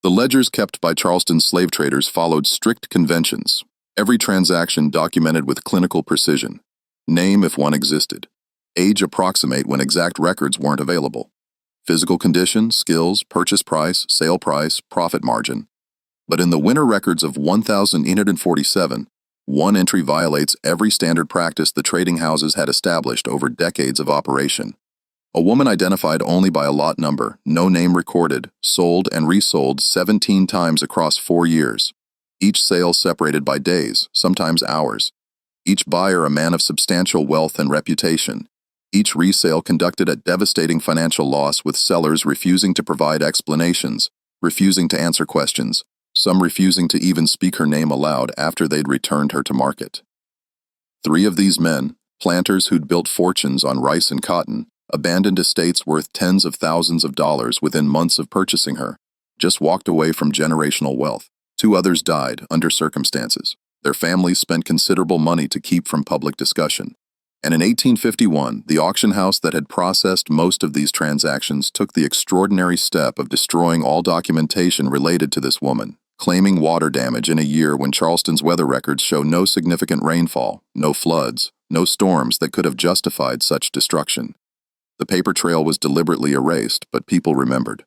The ledgers kept by Charleston's slave traders followed strict conventions, every transaction documented with clinical precision. Name if one existed. Age approximate when exact records weren't available. Physical condition, skills, purchase price, sale price, profit margin. But in the winter records of 1,847, one entry violates every standard practice the trading houses had established over decades of operation. A woman identified only by a lot number, no name recorded, sold and resold 17 times across 4 years. Each sale separated by days, sometimes hours. Each buyer a man of substantial wealth and reputation. Each resale conducted at devastating financial loss with sellers refusing to provide explanations, refusing to answer questions, some refusing to even speak her name aloud after they'd returned her to market. 3 of these men, planters who'd built fortunes on rice and cotton, abandoned estates worth tens of thousands of dollars within months of purchasing her, just walked away from generational wealth. 2 others died under circumstances. Their families spent considerable money to keep from public discussion. And in 1851, the auction house that had processed most of these transactions took the extraordinary step of destroying all documentation related to this woman, claiming water damage in a year when Charleston's weather records show no significant rainfall, no floods, no storms that could have justified such destruction. The paper trail was deliberately erased, but people remembered.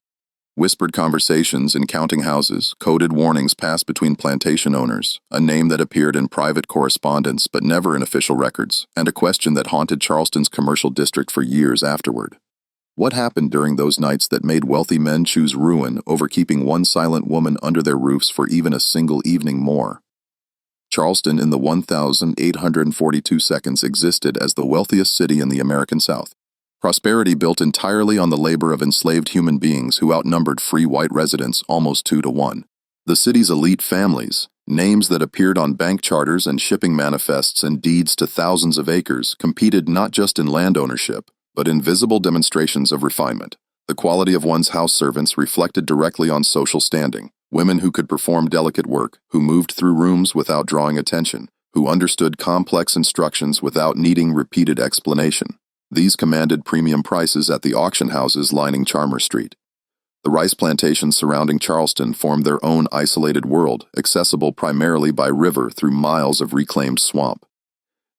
Whispered conversations in counting houses, coded warnings passed between plantation owners, a name that appeared in private correspondence but never in official records, and a question that haunted Charleston's commercial district for years afterward. What happened during those nights that made wealthy men choose ruin over keeping one silent woman under their roofs for even a single evening more? Charleston in the 1,842 seconds existed as the wealthiest city in the American South. Prosperity built entirely on the labor of enslaved human beings who outnumbered free white residents almost 2 to 1. The city's elite families, names that appeared on bank charters and shipping manifests and deeds to thousands of acres, competed not just in land ownership, but in visible demonstrations of refinement. The quality of one's house servants reflected directly on social standing. Women who could perform delicate work, who moved through rooms without drawing attention, who understood complex instructions without needing repeated explanation. These commanded premium prices at the auction houses lining Chalmers Street. The rice plantations surrounding Charleston formed their own isolated world, accessible primarily by river through miles of reclaimed swamp.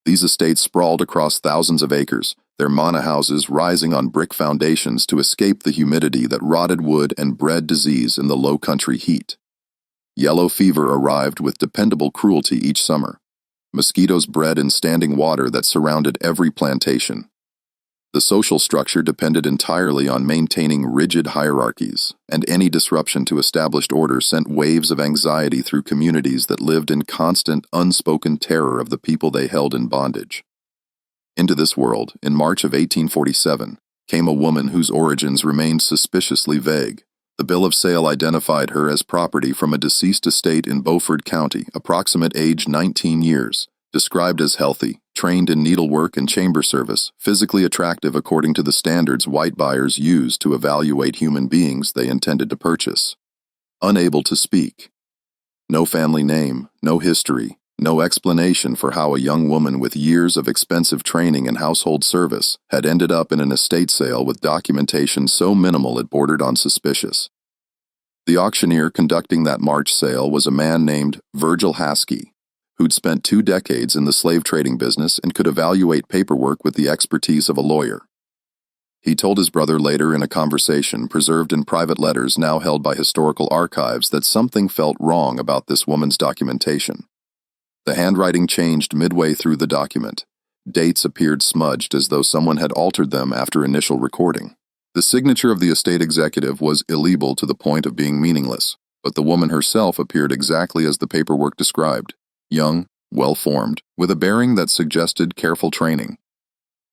These estates sprawled across thousands of acres, their manor houses rising on brick foundations to escape the humidity that rotted wood and bred disease in the low country heat. Yellow fever arrived with dependable cruelty each summer. Mosquitoes bred in standing water that surrounded every plantation. The social structure depended entirely on maintaining rigid hierarchies, and any disruption to established order sent waves of anxiety through communities that lived in constant, unspoken terror of the people they held in bondage. Into this world, in March of 1847, came a woman whose origins remained suspiciously vague. The bill of sale identified her as property from a deceased estate in Beaufort County, approximate age 19 years. Described as healthy, trained in needlework and chamber service, physically attractive according to the standards white buyers used to evaluate human beings they intended to purchase. Unable to speak. No family name, no history, no explanation for how a young woman with years of expensive training in household service had ended up in an estate sale with documentation so minimal it bordered on suspicious. The auctioneer conducting that March sale was a man named Virgil Haskey, who'd spent 2 decades in the slave trading business and could evaluate paperwork with the expertise of a lawyer. He told his brother later in a conversation preserved in private letters now held by historical archives that something felt wrong about this woman's documentation. The handwriting changed midway through the document. Dates appeared smudged as though someone had altered them after initial recording. The signature of the estate executive was illegible to the point of being meaningless, but the woman herself appeared exactly as the paperwork described. Young, well-formed, with a bearing that suggested careful training.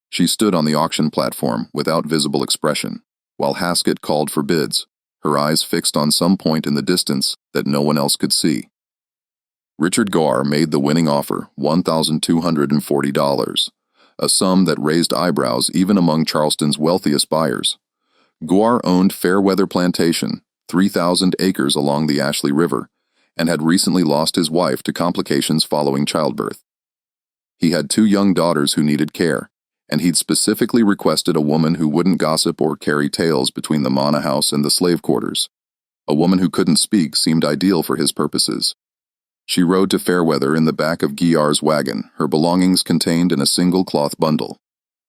She stood on the auction platform without visible expression, while Haskett called for bids, her eyes fixed on some point in the distance that no one else could see. Richard Garr made the winning offer, $1,240, a sum that raised eyebrows even among Charleston's wealthiest buyers. Garr owned Fairweather Plantation, 3,000 acres along the Ashley River, and had recently lost his wife to complications following childbirth. He had 2 young daughters who needed care, and he'd specifically requested a woman who wouldn't gossip or carry tales between the manor house and the slave quarters. A woman who couldn't speak seemed ideal for his purposes. She rode to Fairweather in the back of Guiar's wagon, her belongings contained in a single cloth bundle.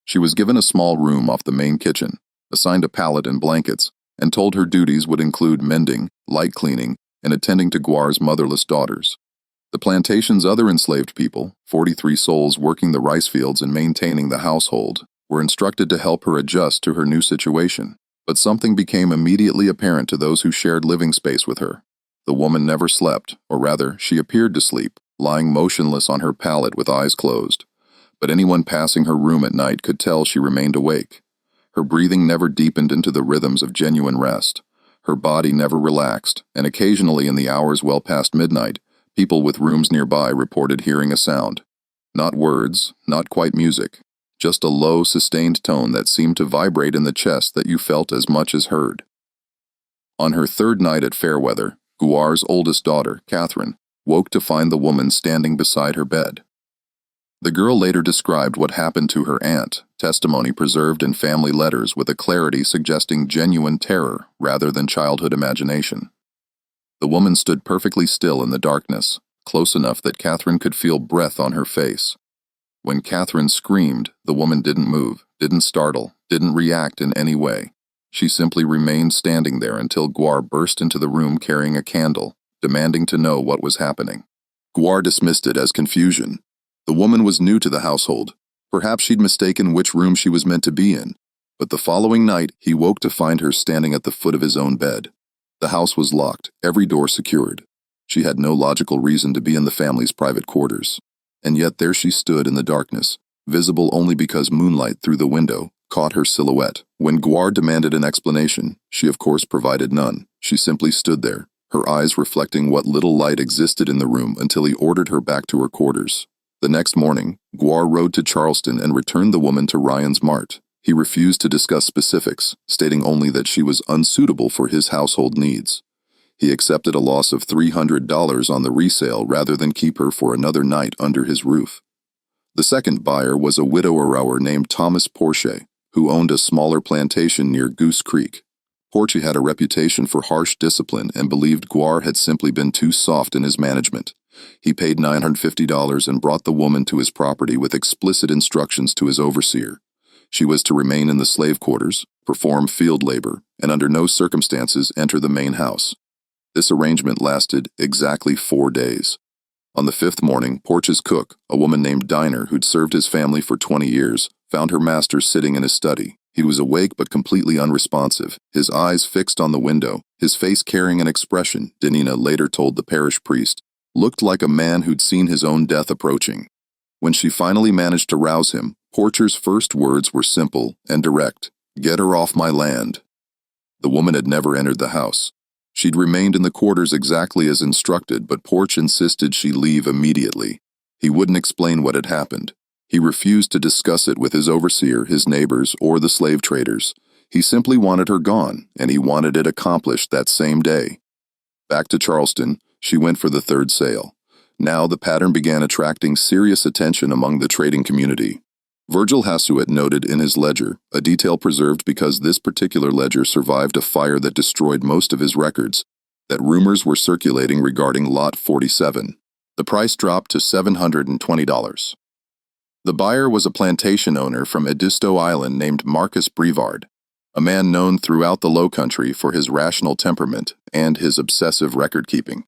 She was given a small room off the main kitchen, assigned a pallet and blankets, and told her duties would include mending, light cleaning, and attending to Guar's motherless daughters. The plantation's other enslaved people, 43 souls working the rice fields and maintaining the household, were instructed to help her adjust to her new situation. But something became immediately apparent to those who shared living space with her. The woman never slept, or rather, she appeared to sleep, lying motionless on her pallet with eyes closed. But anyone passing her room at night could tell she remained awake. Her breathing never deepened into the rhythms of genuine rest. Her body never relaxed, and occasionally in the hours well past midnight, people with rooms nearby reported hearing a sound. Not words, not quite music, just a low, sustained tone that seemed to vibrate in the chest that you felt as much as heard. On her third night at Fairweather, Guar's oldest daughter, Catherine, woke to find the woman standing beside her bed. The girl later described what happened to her aunt, testimony preserved in family letters with a clarity suggesting genuine terror rather than childhood imagination. The woman stood perfectly still in the darkness, close enough that Catherine could feel breath on her face. When Catherine screamed, the woman didn't move, didn't startle, didn't react in any way. She simply remained standing there until Guar burst into the room carrying a candle, demanding to know what was happening. Guar dismissed it as confusion. The woman was new to the household. Perhaps she'd mistaken which room she was meant to be in. But the following night, he woke to find her standing at the foot of his own bed. The house was locked, every door secured. She had no logical reason to be in the family's private quarters. And yet there she stood in the darkness, visible only because moonlight through the window caught her silhouette. When Guar demanded an explanation, she of course provided none. She simply stood there, her eyes reflecting what little light existed in the room until he ordered her back to her quarters. The next morning, Guar rode to Charleston and returned the woman to Ryan's Mart. He refused to discuss specifics, stating only that she was unsuitable for his household needs. He accepted a loss of $300 on the resale rather than keep her for another night under his roof. The second buyer was a widower named Thomas Porche, who owned a smaller plantation near Goose Creek. Porche had a reputation for harsh discipline and believed Guar had simply been too soft in his management. He paid $950 and brought the woman to his property with explicit instructions to his overseer. She was to remain in the slave quarters, perform field labor, and under no circumstances enter the main house. This arrangement lasted exactly 4 days. On the fifth morning, Porche's cook, a woman named Diner who'd served his family for 20 years, found her master sitting in his study. He was awake but completely unresponsive, his eyes fixed on the window, his face carrying an expression, Danina later told the parish priest, looked like a man who'd seen his own death approaching. When she finally managed to rouse him, Porcher's first words were simple and direct, "Get her off my land." The woman had never entered the house. She'd remained in the quarters exactly as instructed, but Porch insisted she leave immediately. He wouldn't explain what had happened. He refused to discuss it with his overseer, his neighbors, or the slave traders. He simply wanted her gone, and he wanted it accomplished that same day. Back to Charleston, she went for the third sale. Now the pattern began attracting serious attention among the trading community. Virgil Hasuet noted in his ledger, a detail preserved because this particular ledger survived a fire that destroyed most of his records, that rumors were circulating regarding Lot 47. The price dropped to $720. The buyer was a plantation owner from Edisto Island named Marcus Brevard, a man known throughout the Low Country for his rational temperament and his obsessive record-keeping.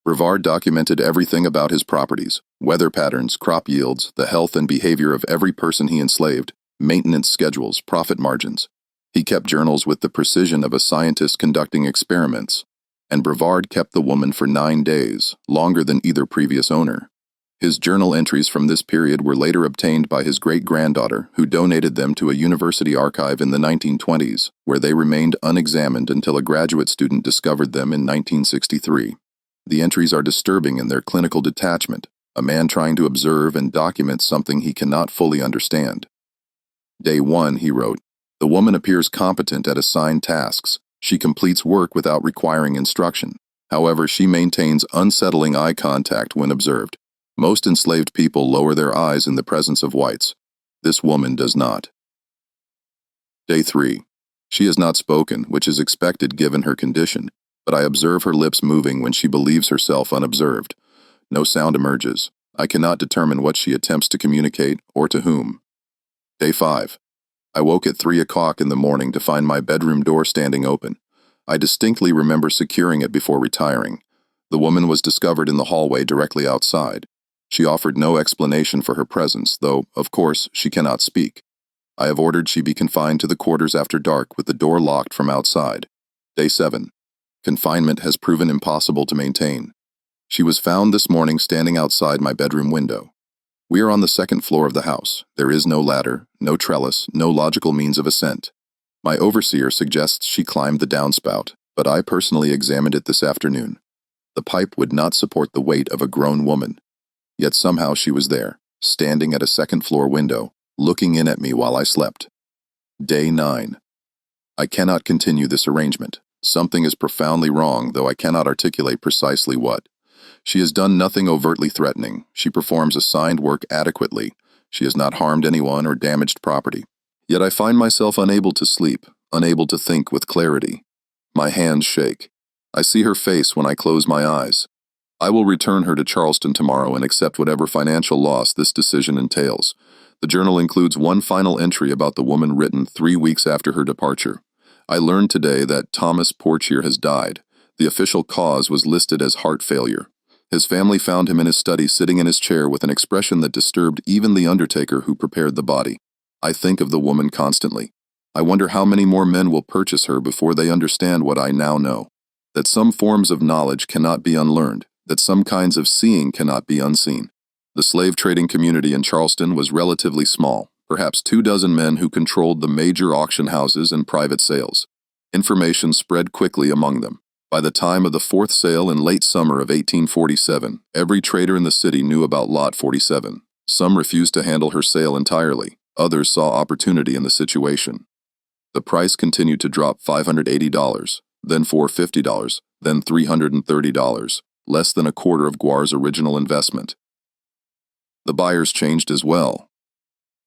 Brevard documented everything about his properties, weather patterns, crop yields, the health and behavior of every person he enslaved, maintenance schedules, profit margins. He kept journals with the precision of a scientist conducting experiments, and Brevard kept the woman for 9 days, longer than either previous owner. His journal entries from this period were later obtained by his great-granddaughter, who donated them to a university archive in the 1920s, where they remained unexamined until a graduate student discovered them in 1963. The entries are disturbing in their clinical detachment, a man trying to observe and document something he cannot fully understand. Day 1, he wrote, "The woman appears competent at assigned tasks. She completes work without requiring instruction. However, she maintains unsettling eye contact when observed. Most enslaved people lower their eyes in the presence of whites. This woman does not." Day 3. She has not spoken, which is expected given her condition, but I observe her lips moving when she believes herself unobserved. No sound emerges. I cannot determine what she attempts to communicate or to whom. Day 5. I woke at 3 o'clock in the morning to find my bedroom door standing open. I distinctly remember securing it before retiring. The woman was discovered in the hallway directly outside. She offered no explanation for her presence, though, of course, she cannot speak. I have ordered she be confined to the quarters after dark with the door locked from outside. Day 7. Confinement has proven impossible to maintain. She was found this morning standing outside my bedroom window. We are on the second floor of the house. There is no ladder, no trellis, no logical means of ascent. My overseer suggests she climbed the downspout, but I personally examined it this afternoon. The pipe would not support the weight of a grown woman. Yet somehow she was there, standing at a second-floor window, looking in at me while I slept. Day 9. I cannot continue this arrangement. Something is profoundly wrong, though I cannot articulate precisely what. She has done nothing overtly threatening. She performs assigned work adequately. She has not harmed anyone or damaged property. Yet I find myself unable to sleep, unable to think with clarity. My hands shake. I see her face when I close my eyes. I will return her to Charleston tomorrow and accept whatever financial loss this decision entails. The journal includes one final entry about the woman written 3 weeks after her departure. I learned today that Thomas Portier has died. The official cause was listed as heart failure. His family found him in his study sitting in his chair with an expression that disturbed even the undertaker who prepared the body. I think of the woman constantly. I wonder how many more men will purchase her before they understand what I now know. That some forms of knowledge cannot be unlearned, that some kinds of seeing cannot be unseen. The slave trading community in Charleston was relatively small, perhaps 24 men who controlled the major auction houses and private sales. Information spread quickly among them. By the time of the 4th sale in late summer of 1847, every trader in the city knew about Lot 47. Some refused to handle her sale entirely. Others saw opportunity in the situation. The price continued to drop $580, then $450, then $330, less than a quarter of Guar's original investment. The buyers changed as well.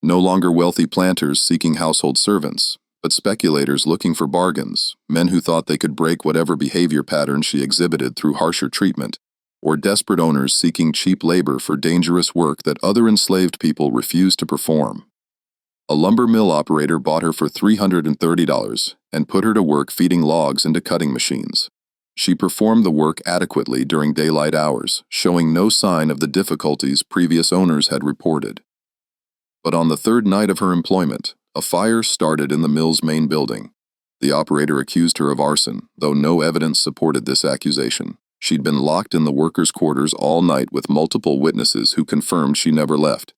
No longer wealthy planters seeking household servants, but speculators looking for bargains, men who thought they could break whatever behavior pattern she exhibited through harsher treatment, or desperate owners seeking cheap labor for dangerous work that other enslaved people refused to perform. A lumber mill operator bought her for $330 and put her to work feeding logs into cutting machines. She performed the work adequately during daylight hours, showing no sign of the difficulties previous owners had reported. But on the 3rd night of her employment, a fire started in the mill's main building. The operator accused her of arson, though no evidence supported this accusation. She'd been locked in the workers' quarters all night with multiple witnesses who confirmed she never left.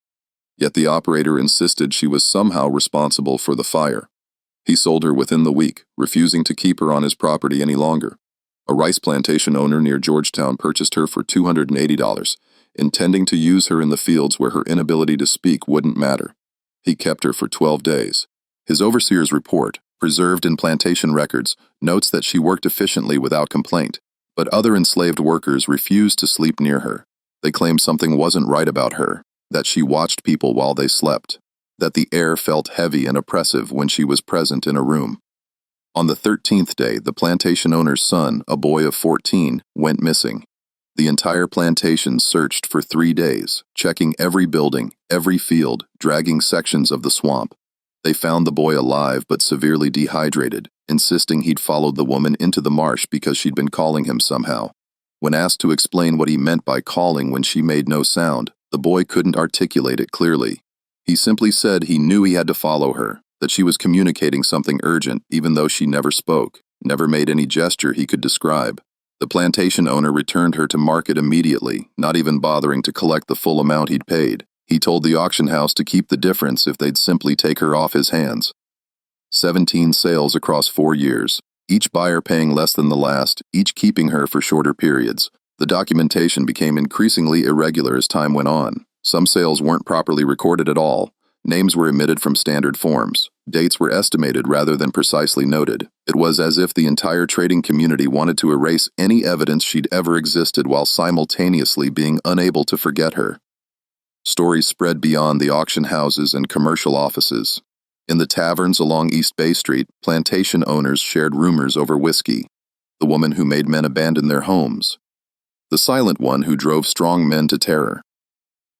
Yet the operator insisted she was somehow responsible for the fire. He sold her within the week, refusing to keep her on his property any longer. A rice plantation owner near Georgetown purchased her for $280, intending to use her in the fields where her inability to speak wouldn't matter. He kept her for 12 days. His overseer's report, preserved in plantation records, notes that she worked efficiently without complaint, but other enslaved workers refused to sleep near her. They claimed something wasn't right about her, that she watched people while they slept, that the air felt heavy and oppressive when she was present in a room. On the 13th day, the plantation owner's son, a boy of 14, went missing. The entire plantation searched for 3 days, checking every building, every field, dragging sections of the swamp. They found the boy alive but severely dehydrated, insisting he'd followed the woman into the marsh because she'd been calling him somehow. When asked to explain what he meant by calling when she made no sound, the boy couldn't articulate it clearly. He simply said he knew he had to follow her, that she was communicating something urgent even though she never spoke, never made any gesture he could describe. The plantation owner returned her to market immediately, not even bothering to collect the full amount he'd paid. He told the auction house to keep the difference if they'd simply take her off his hands. 17 sales across 4 years, each buyer paying less than the last, each keeping her for shorter periods. The documentation became increasingly irregular as time went on. Some sales weren't properly recorded at all. Names were omitted from standard forms. Dates were estimated rather than precisely noted. It was as if the entire trading community wanted to erase any evidence she'd ever existed while simultaneously being unable to forget her. Stories spread beyond the auction houses and commercial offices. In the taverns along East Bay Street, plantation owners shared rumors over whiskey. the woman who made men abandon their homes, the silent one who drove strong men to terror.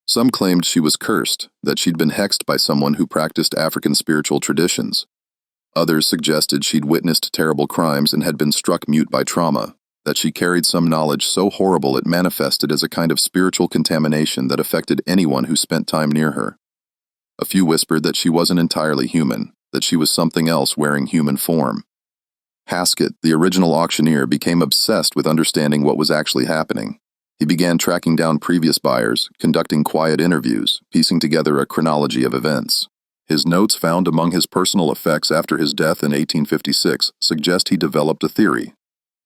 Some claimed she was cursed, that she'd been hexed by someone who practiced African spiritual traditions. Others suggested she'd witnessed terrible crimes and had been struck mute by trauma, that she carried some knowledge so horrible it manifested as a kind of spiritual contamination that affected anyone who spent time near her. A few whispered that she wasn't entirely human, that she was something else wearing human form. Haskett, the original auctioneer, became obsessed with understanding what was actually happening. He began tracking down previous buyers, conducting quiet interviews, piecing together a chronology of events. His notes found among his personal effects after his death in 1856 suggest he developed a theory.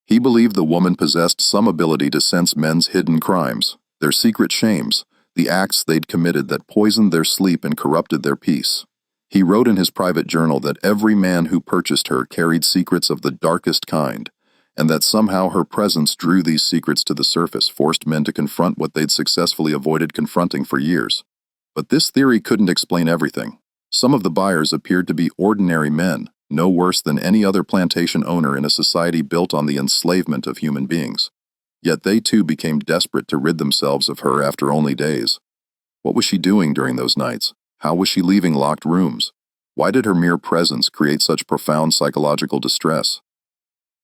He believed the woman possessed some ability to sense men's hidden crimes, their secret shames, the acts they'd committed that poisoned their sleep and corrupted their peace. He wrote in his private journal that every man who purchased her carried secrets of the darkest kind, and that somehow her presence drew these secrets to the surface, forced men to confront what they'd successfully avoided confronting for years. But this theory couldn't explain everything. Some of the buyers appeared to be ordinary men, no worse than any other plantation owner in a society built on the enslavement of human beings. Yet they too became desperate to rid themselves of her after only days. What was she doing during those nights? How was she leaving locked rooms? Why did her mere presence create such profound psychological distress?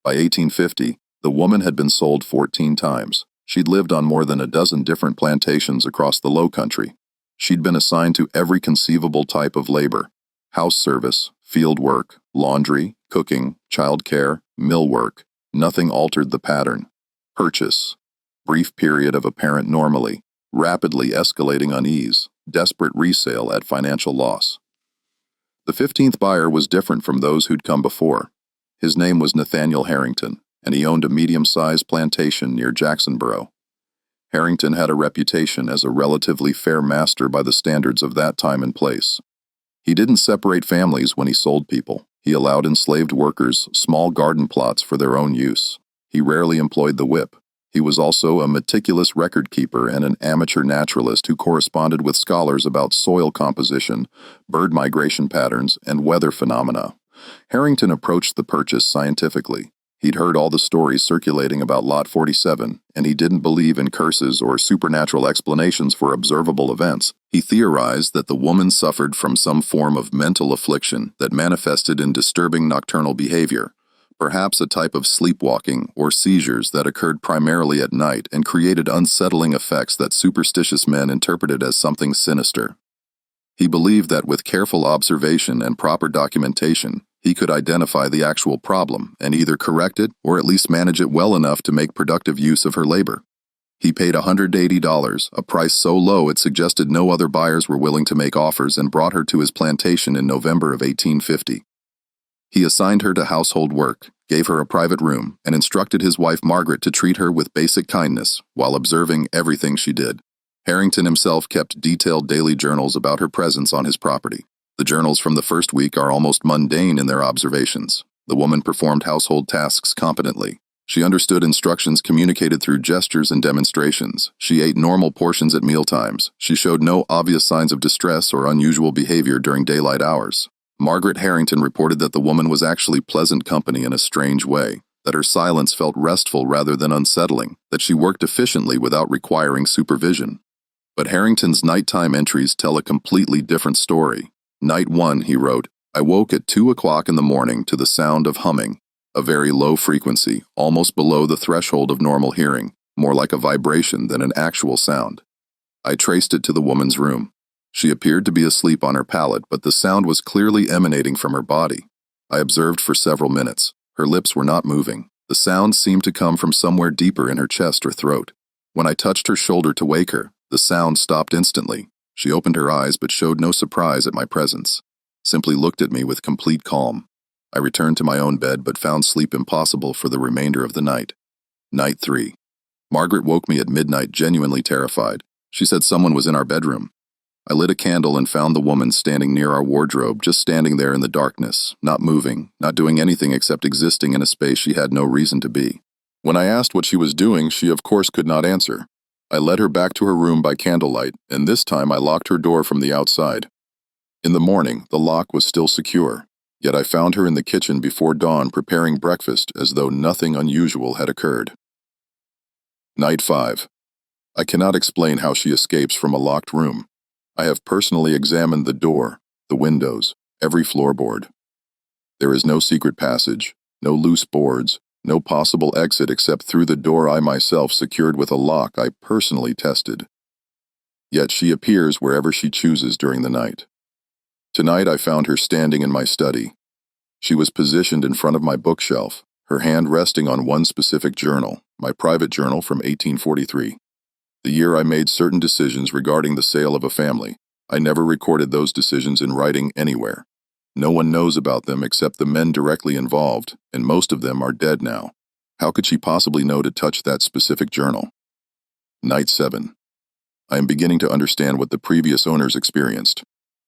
By 1850, the woman had been sold 14 times. She'd lived on more than a dozen different plantations across the Low Country. She'd been assigned to every conceivable type of labor: house service, field work, laundry, cooking, child care, mill work. Nothing altered the pattern. Purchase. Brief period of apparent normalcy. Rapidly escalating unease. Desperate resale at financial loss. The 15th buyer was different from those who'd come before. His name was Nathaniel Harrington, and he owned a medium-sized plantation near Jacksonboro. Harrington had a reputation as a relatively fair master by the standards of that time and place. He didn't separate families when he sold people. He allowed enslaved workers small garden plots for their own use. He rarely employed the whip. He was also a meticulous record keeper and an amateur naturalist who corresponded with scholars about soil composition, bird migration patterns, and weather phenomena. Harrington approached the purchase scientifically. He'd heard all the stories circulating about Lot 47, and he didn't believe in curses or supernatural explanations for observable events. He theorized that the woman suffered from some form of mental affliction that manifested in disturbing nocturnal behavior, perhaps a type of sleepwalking or seizures that occurred primarily at night and created unsettling effects that superstitious men interpreted as something sinister. He believed that with careful observation and proper documentation, he could identify the actual problem and either correct it or at least manage it well enough to make productive use of her labor. He paid $180, a price so low it suggested no other buyers were willing to make offers, and brought her to his plantation in November of 1850. He assigned her to household work, gave her a private room, and instructed his wife Margaret to treat her with basic kindness while observing everything she did. Harrington himself kept detailed daily journals about her presence on his property. The journals from the first week are almost mundane in their observations. The woman performed household tasks competently. She understood instructions communicated through gestures and demonstrations. She ate normal portions at mealtimes. She showed no obvious signs of distress or unusual behavior during daylight hours. Margaret Harrington reported that the woman was actually pleasant company in a strange way, that her silence felt restful rather than unsettling, that she worked efficiently without requiring supervision. But Harrington's nighttime entries tell a completely different story. Night 1, he wrote, "I woke at 2 o'clock in the morning to the sound of humming, a very low frequency, almost below the threshold of normal hearing, more like a vibration than an actual sound. I traced it to the woman's room. She appeared to be asleep on her pallet, but the sound was clearly emanating from her body. I observed for several minutes. Her lips were not moving. The sound seemed to come from somewhere deeper in her chest or throat. When I touched her shoulder to wake her, the sound stopped instantly. She opened her eyes but showed no surprise at my presence, simply looked at me with complete calm. I returned to my own bed but found sleep impossible for the remainder of the night." Night 3. Margaret woke me at midnight genuinely terrified. She said someone was in our bedroom. I lit a candle and found the woman standing near our wardrobe, just standing there in the darkness, not moving, not doing anything except existing in a space she had no reason to be. When I asked what she was doing, she of course could not answer. I led her back to her room by candlelight, and this time I locked her door from the outside. In the morning, the lock was still secure. Yet I found her in the kitchen before dawn preparing breakfast as though nothing unusual had occurred. Night 5. I cannot explain how she escapes from a locked room. I have personally examined the door, the windows, every floorboard. There is no secret passage, no loose boards, no possible exit except through the door I myself secured with a lock I personally tested. Yet she appears wherever she chooses during the night. Tonight I found her standing in my study. She was positioned in front of my bookshelf, her hand resting on one specific journal, my private journal from 1843. The year I made certain decisions regarding the sale of a family. I never recorded those decisions in writing anywhere. No one knows about them except the men directly involved, and most of them are dead now. How could she possibly know to touch that specific journal? Night 7. I am beginning to understand what the previous owners experienced.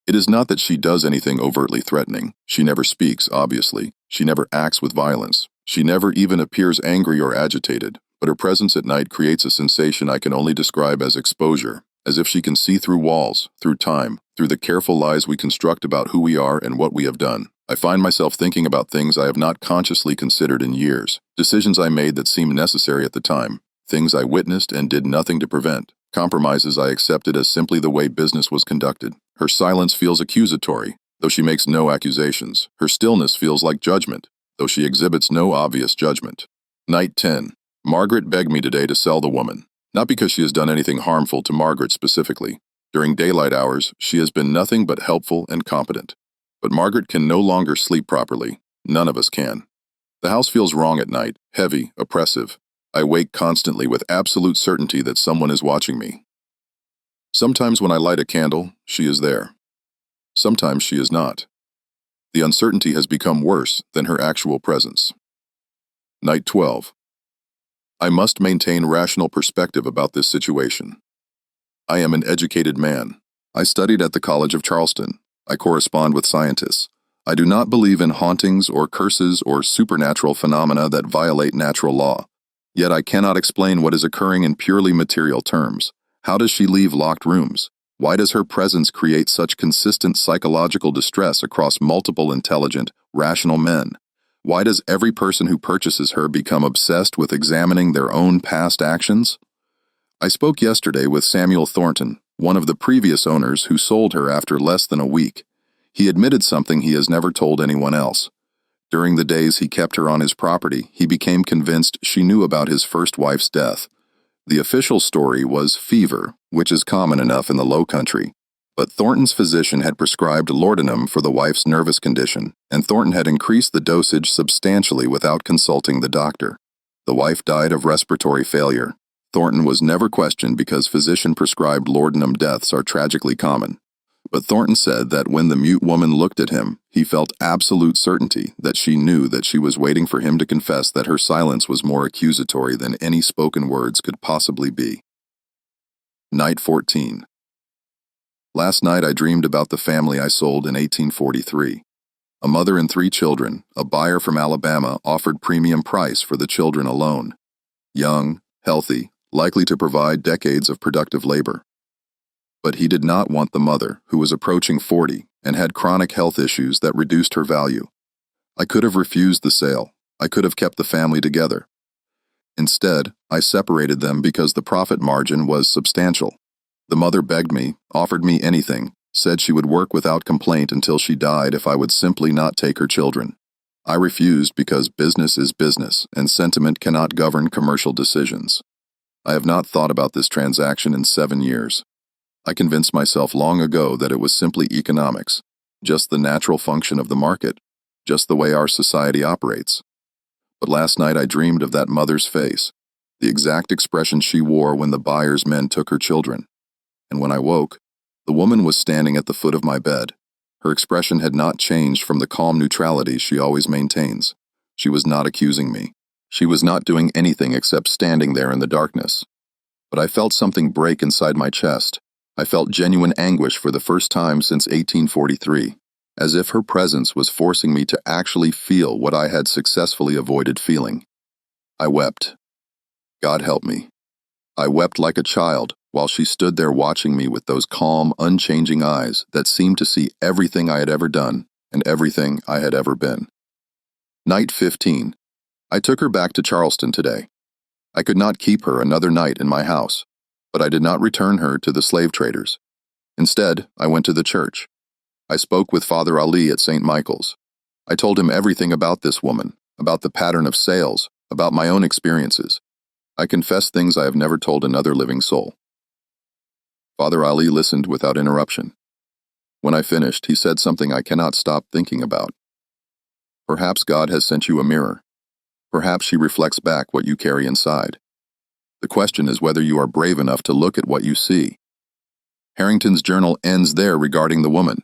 It is not that she does anything overtly threatening. She never speaks, obviously. She never acts with violence. She never even appears angry or agitated, but her presence at night creates a sensation I can only describe as exposure, as if she can see through walls, through time, through the careful lies we construct about who we are and what we have done. I find myself thinking about things I have not consciously considered in years, decisions I made that seemed necessary at the time, things I witnessed and did nothing to prevent, compromises I accepted as simply the way business was conducted. Her silence feels accusatory, though she makes no accusations. Her stillness feels like judgment, though she exhibits no obvious judgment. Night 10. Margaret begged me today to sell the woman, not because she has done anything harmful to Margaret specifically. During daylight hours, she has been nothing but helpful and competent. But Margaret can no longer sleep properly. None of us can. The house feels wrong at night, heavy, oppressive. I wake constantly with absolute certainty that someone is watching me. Sometimes when I light a candle, she is there. Sometimes she is not. The uncertainty has become worse than her actual presence. Night 12. I must maintain rational perspective about this situation. I am an educated man. I studied at the College of Charleston. I correspond with scientists. I do not believe in hauntings or curses or supernatural phenomena that violate natural law. Yet I cannot explain what is occurring in purely material terms. How does she leave locked rooms? Why does her presence create such consistent psychological distress across multiple intelligent, rational men? Why does every person who purchases her become obsessed with examining their own past actions? I spoke yesterday with Samuel Thornton, one of the previous owners who sold her after less than a week. He admitted something he has never told anyone else. During the days he kept her on his property, he became convinced she knew about his first wife's death. The official story was fever, which is common enough in the Low Country. But Thornton's physician had prescribed laudanum for the wife's nervous condition, and Thornton had increased the dosage substantially without consulting the doctor. The wife died of respiratory failure. Thornton was never questioned because physician-prescribed laudanum deaths are tragically common. But Thornton said that when the mute woman looked at him, he felt absolute certainty that she knew that she was waiting for him to confess that her silence was more accusatory than any spoken words could possibly be. Night 14. Last night I dreamed about the family I sold in 1843. A mother and 3 children, a buyer from Alabama offered premium price for the children alone. Young, healthy, likely to provide decades of productive labor. But he did not want the mother, who was approaching 40 and had chronic health issues that reduced her value. I could have refused the sale. I could have kept the family together. Instead, I separated them because the profit margin was substantial. The mother begged me, offered me anything, said she would work without complaint until she died if I would simply not take her children. I refused because business is business and sentiment cannot govern commercial decisions. I have not thought about this transaction in 7 years. I convinced myself long ago that it was simply economics, just the natural function of the market, just the way our society operates. But last night I dreamed of that mother's face, the exact expression she wore when the buyer's men took her children. And when I woke, the woman was standing at the foot of my bed. Her expression had not changed from the calm neutrality she always maintains. She was not accusing me. She was not doing anything except standing there in the darkness. But I felt something break inside my chest. I felt genuine anguish for the first time since 1843, as if her presence was forcing me to actually feel what I had successfully avoided feeling. I wept. God help me. I wept like a child while she stood there watching me with those calm, unchanging eyes that seemed to see everything I had ever done, and everything I had ever been. Night 15. I took her back to Charleston today. I could not keep her another night in my house, but I did not return her to the slave traders. Instead, I went to the church. I spoke with Father Ali at St. Michael's. I told him everything about this woman, about the pattern of sales, about my own experiences. I confessed things I have never told another living soul. Father Ali listened without interruption. When I finished, he said something I cannot stop thinking about. Perhaps God has sent you a mirror. Perhaps she reflects back what you carry inside. The question is whether you are brave enough to look at what you see. Harrington's journal ends there regarding the woman.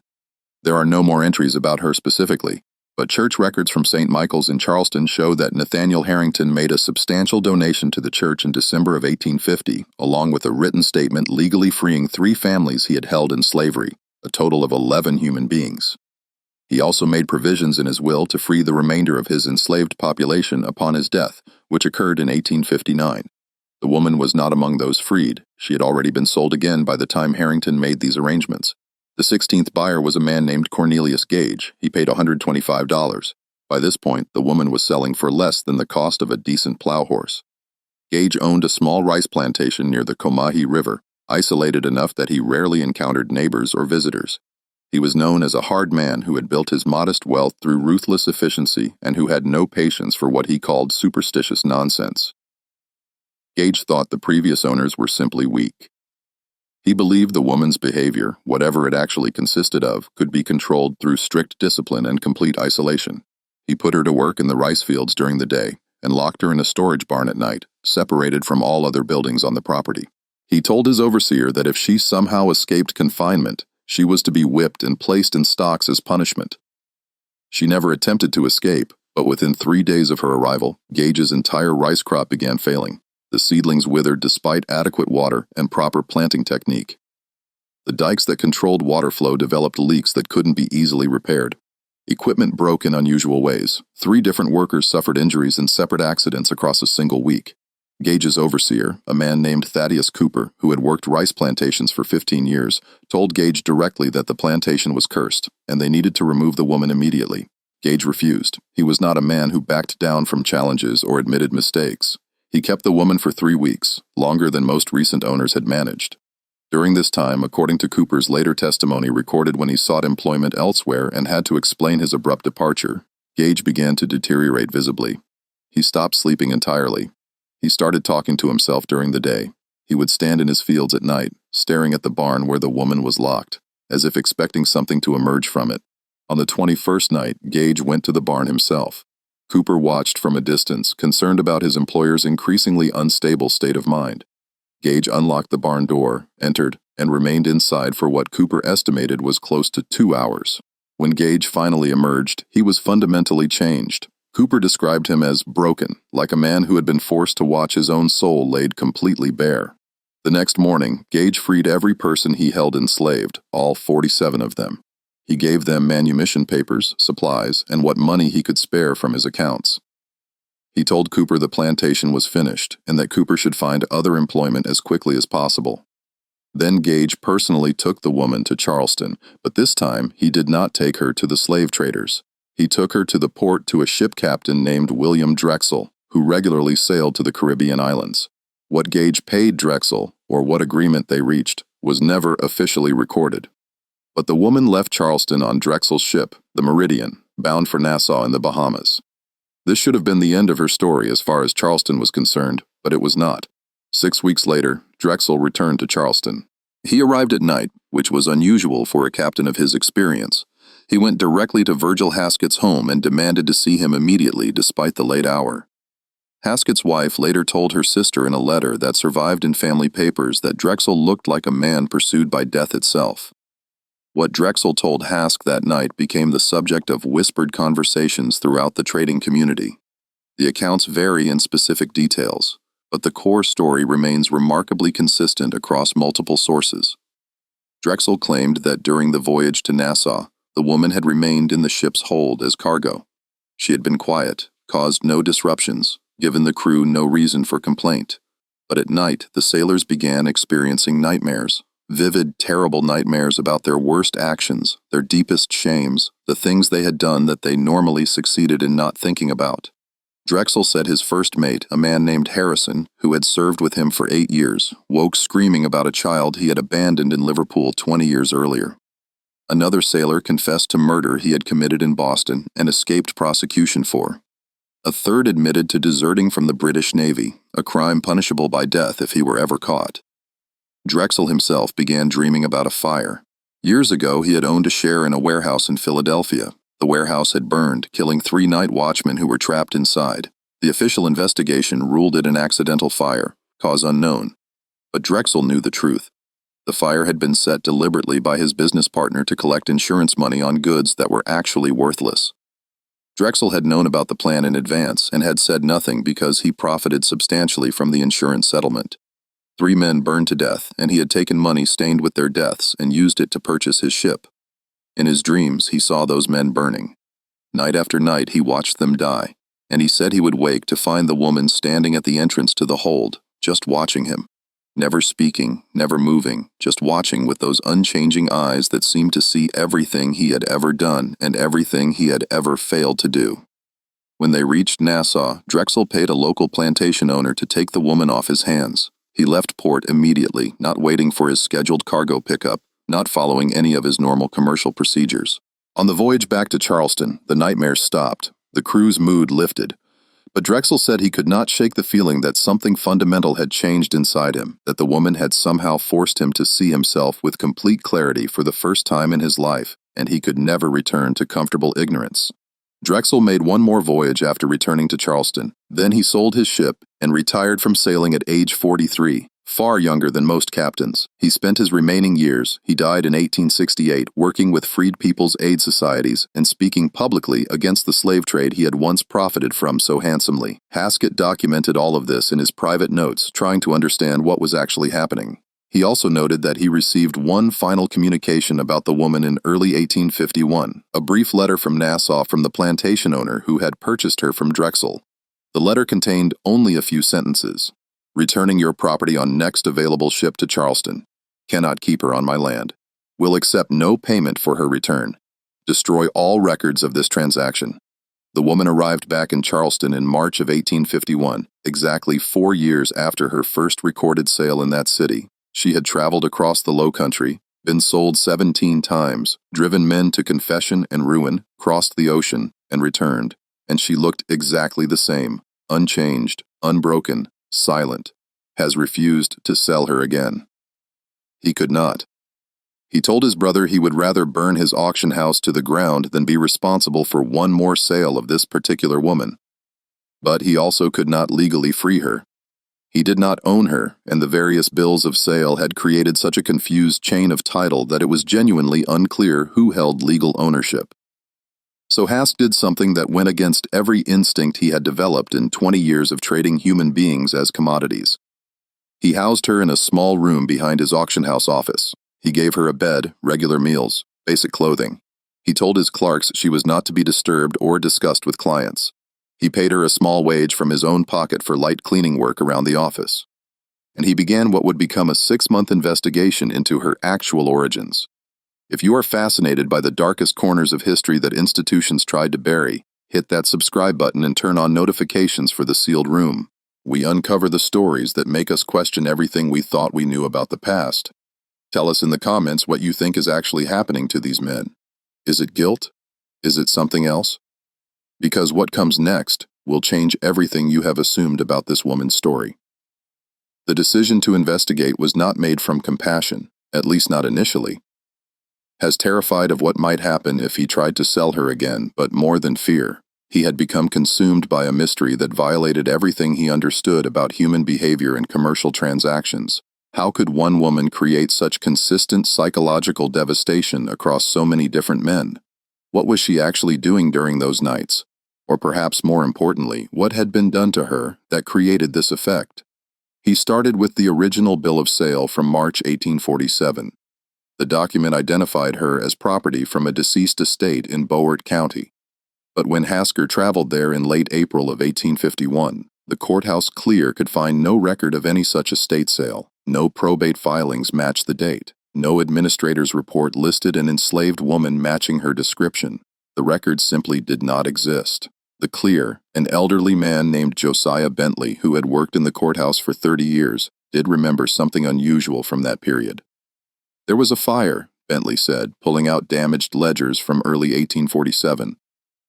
There are no more entries about her specifically, but church records from St. Michael's in Charleston show that Nathaniel Harrington made a substantial donation to the church in December of 1850, along with a written statement legally freeing 3 families he had held in slavery, a total of 11 human beings. He also made provisions in his will to free the remainder of his enslaved population upon his death, which occurred in 1859. The woman was not among those freed. She had already been sold again by the time Harrington made these arrangements. The 16th buyer was a man named Cornelius Gage. He paid $125. By this point, the woman was selling for less than the cost of a decent plow horse. Gage owned a small rice plantation near the Comahi River, isolated enough that he rarely encountered neighbors or visitors. He was known as a hard man who had built his modest wealth through ruthless efficiency and who had no patience for what he called superstitious nonsense. Gage thought the previous owners were simply weak. He believed the woman's behavior, whatever it actually consisted of, could be controlled through strict discipline and complete isolation. He put her to work in the rice fields during the day and locked her in a storage barn at night, separated from all other buildings on the property. He told his overseer that if she somehow escaped confinement, she was to be whipped and placed in stocks as punishment. She never attempted to escape, but within 3 days of her arrival, Gage's entire rice crop began failing. The seedlings withered despite adequate water and proper planting technique. The dikes that controlled water flow developed leaks that couldn't be easily repaired. Equipment broke in unusual ways. 3 different workers suffered injuries in separate accidents across a single week. Gage's overseer, a man named Thaddeus Cooper, who had worked rice plantations for 15 years, told Gage directly that the plantation was cursed, and they needed to remove the woman immediately. Gage refused. He was not a man who backed down from challenges or admitted mistakes. He kept the woman for 3 weeks, longer than most recent owners had managed. During this time, according to Cooper's later testimony recorded when he sought employment elsewhere and had to explain his abrupt departure, Gage began to deteriorate visibly. He stopped sleeping entirely. He started talking to himself during the day. He would stand in his fields at night, staring at the barn where the woman was locked, as if expecting something to emerge from it. On the 21st night, Gage went to the barn himself. Cooper watched from a distance, concerned about his employer's increasingly unstable state of mind. Gage unlocked the barn door, entered, and remained inside for what Cooper estimated was close to 2 hours. When Gage finally emerged, he was fundamentally changed. Cooper described him as broken, like a man who had been forced to watch his own soul laid completely bare. The next morning, Gage freed every person he held enslaved, all 47 of them. He gave them manumission papers, supplies, and what money he could spare from his accounts. He told Cooper the plantation was finished and that Cooper should find other employment as quickly as possible. Then Gage personally took the woman to Charleston, but this time he did not take her to the slave traders. He took her to the port to a ship captain named William Drexel, who regularly sailed to the Caribbean islands. What Gage paid Drexel, or what agreement they reached, was never officially recorded. But the woman left Charleston on Drexel's ship, the Meridian, bound for Nassau in the Bahamas. This should have been the end of her story as far as Charleston was concerned, but it was not. 6 weeks later, Drexel returned to Charleston. He arrived at night, which was unusual for a captain of his experience. He went directly to Virgil Haskett's home and demanded to see him immediately despite the late hour. Haskett's wife later told her sister in a letter that survived in family papers that Drexel looked like a man pursued by death itself. What Drexel told Hask that night became the subject of whispered conversations throughout the trading community. The accounts vary in specific details, but the core story remains remarkably consistent across multiple sources. Drexel claimed that during the voyage to Nassau, the woman had remained in the ship's hold as cargo. She had been quiet, caused no disruptions, given the crew no reason for complaint. But at night, the sailors began experiencing nightmares, Vivid, terrible nightmares about their worst actions, their deepest shames, the things they had done that they normally succeeded in not thinking about. Drexel said his first mate, a man named Harrison, who had served with him for 8 years, woke screaming about a child he had abandoned in Liverpool 20 years earlier. Another sailor confessed to murder he had committed in Boston and escaped prosecution for. A third admitted to deserting from the British Navy, a crime punishable by death if he were ever caught. Drexel himself began dreaming about a fire. Years ago, he had owned a share in a warehouse in Philadelphia. The warehouse had burned, killing 3 night watchmen who were trapped inside. The official investigation ruled it an accidental fire, cause unknown. But Drexel knew the truth. The fire had been set deliberately by his business partner to collect insurance money on goods that were actually worthless. Drexel had known about the plan in advance and had said nothing because he profited substantially from the insurance settlement. 3 men burned to death, and he had taken money stained with their deaths and used it to purchase his ship. In his dreams, he saw those men burning. Night after night, he watched them die, and he said he would wake to find the woman standing at the entrance to the hold, just watching him. Never speaking, never moving, just watching with those unchanging eyes that seemed to see everything he had ever done and everything he had ever failed to do. When they reached Nassau, Drexel paid a local plantation owner to take the woman off his hands. He left port immediately, not waiting for his scheduled cargo pickup, not following any of his normal commercial procedures. On the voyage back to Charleston, the nightmares stopped. The crew's mood lifted. But Drexel said he could not shake the feeling that something fundamental had changed inside him, that the woman had somehow forced him to see himself with complete clarity for the first time in his life, and he could never return to comfortable ignorance. Drexel made one more voyage after returning to Charleston. Then he sold his ship and retired from sailing at age 43, far younger than most captains. He spent his remaining years, he died in 1868, working with freed people's aid societies and speaking publicly against the slave trade he had once profited from so handsomely. Haskett documented all of this in his private notes, trying to understand what was actually happening. He also noted that he received one final communication about the woman in early 1851, a brief letter from Nassau from the plantation owner who had purchased her from Drexel. The letter contained only a few sentences. Returning your property on next available ship to Charleston. Cannot keep her on my land. Will accept no payment for her return. Destroy all records of this transaction. The woman arrived back in Charleston in March of 1851, exactly 4 years after her first recorded sale in that city. She had traveled across the Low Country, been sold 17 times, driven men to confession and ruin, crossed the ocean, and returned. And she looked exactly the same, unchanged, unbroken, silent, has refused to sell her again. He could not. He told his brother he would rather burn his auction house to the ground than be responsible for one more sale of this particular woman. But he also could not legally free her. He did not own her, and the various bills of sale had created such a confused chain of title that it was genuinely unclear who held legal ownership. So Hask did something that went against every instinct he had developed in 20 years of trading human beings as commodities. He housed her in a small room behind his auction house office. He gave her a bed, regular meals, basic clothing. He told his clerks she was not to be disturbed or discussed with clients. He paid her a small wage from his own pocket for light cleaning work around the office. And he began what would become a 6-month investigation into her actual origins. If you are fascinated by the darkest corners of history that institutions tried to bury, hit that subscribe button and turn on notifications for the sealed room. We uncover the stories that make us question everything we thought we knew about the past. Tell us in the comments what you think is actually happening to these men. Is it guilt? Is it something else? Because what comes next will change everything you have assumed about this woman's story. The decision to investigate was not made from compassion, at least not initially. Has terrified of what might happen if he tried to sell her again, but more than fear, he had become consumed by a mystery that violated everything he understood about human behavior and commercial transactions. How could one woman create such consistent psychological devastation across so many different men? What was she actually doing during those nights? Or perhaps more importantly, what had been done to her that created this effect? He started with the original bill of sale from March 1847. The document identified her as property from a deceased estate in Bowart County. But when Hasker traveled there in late April of 1851, the courthouse clear could find no record of any such estate sale. No probate filings matched the date. No administrator's report listed an enslaved woman matching her description. The records simply did not exist. The clear, an elderly man named Josiah Bentley, who had worked in the courthouse for 30 years, did remember something unusual from that period. There was a fire, Bentley said, pulling out damaged ledgers from early 1847.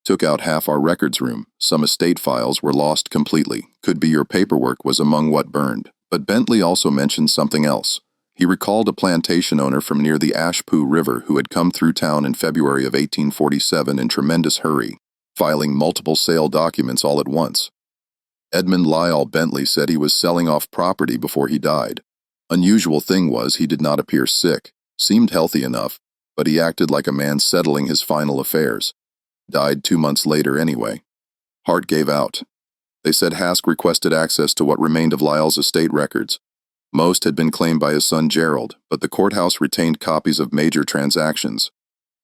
Took out half our records room. Some estate files were lost completely. Could be your paperwork was among what burned. But Bentley also mentioned something else. He recalled a plantation owner from near the Ashpoo River who had come through town in February of 1847 in tremendous hurry, filing multiple sale documents all at once. Edmund Lyle Bentley said he was selling off property before he died. Unusual thing was he did not appear sick, seemed healthy enough, but he acted like a man settling his final affairs. Died 2 months later anyway. Heart gave out. They said Hask requested access to what remained of Lyle's estate records. Most had been claimed by his son Gerald, but the courthouse retained copies of major transactions.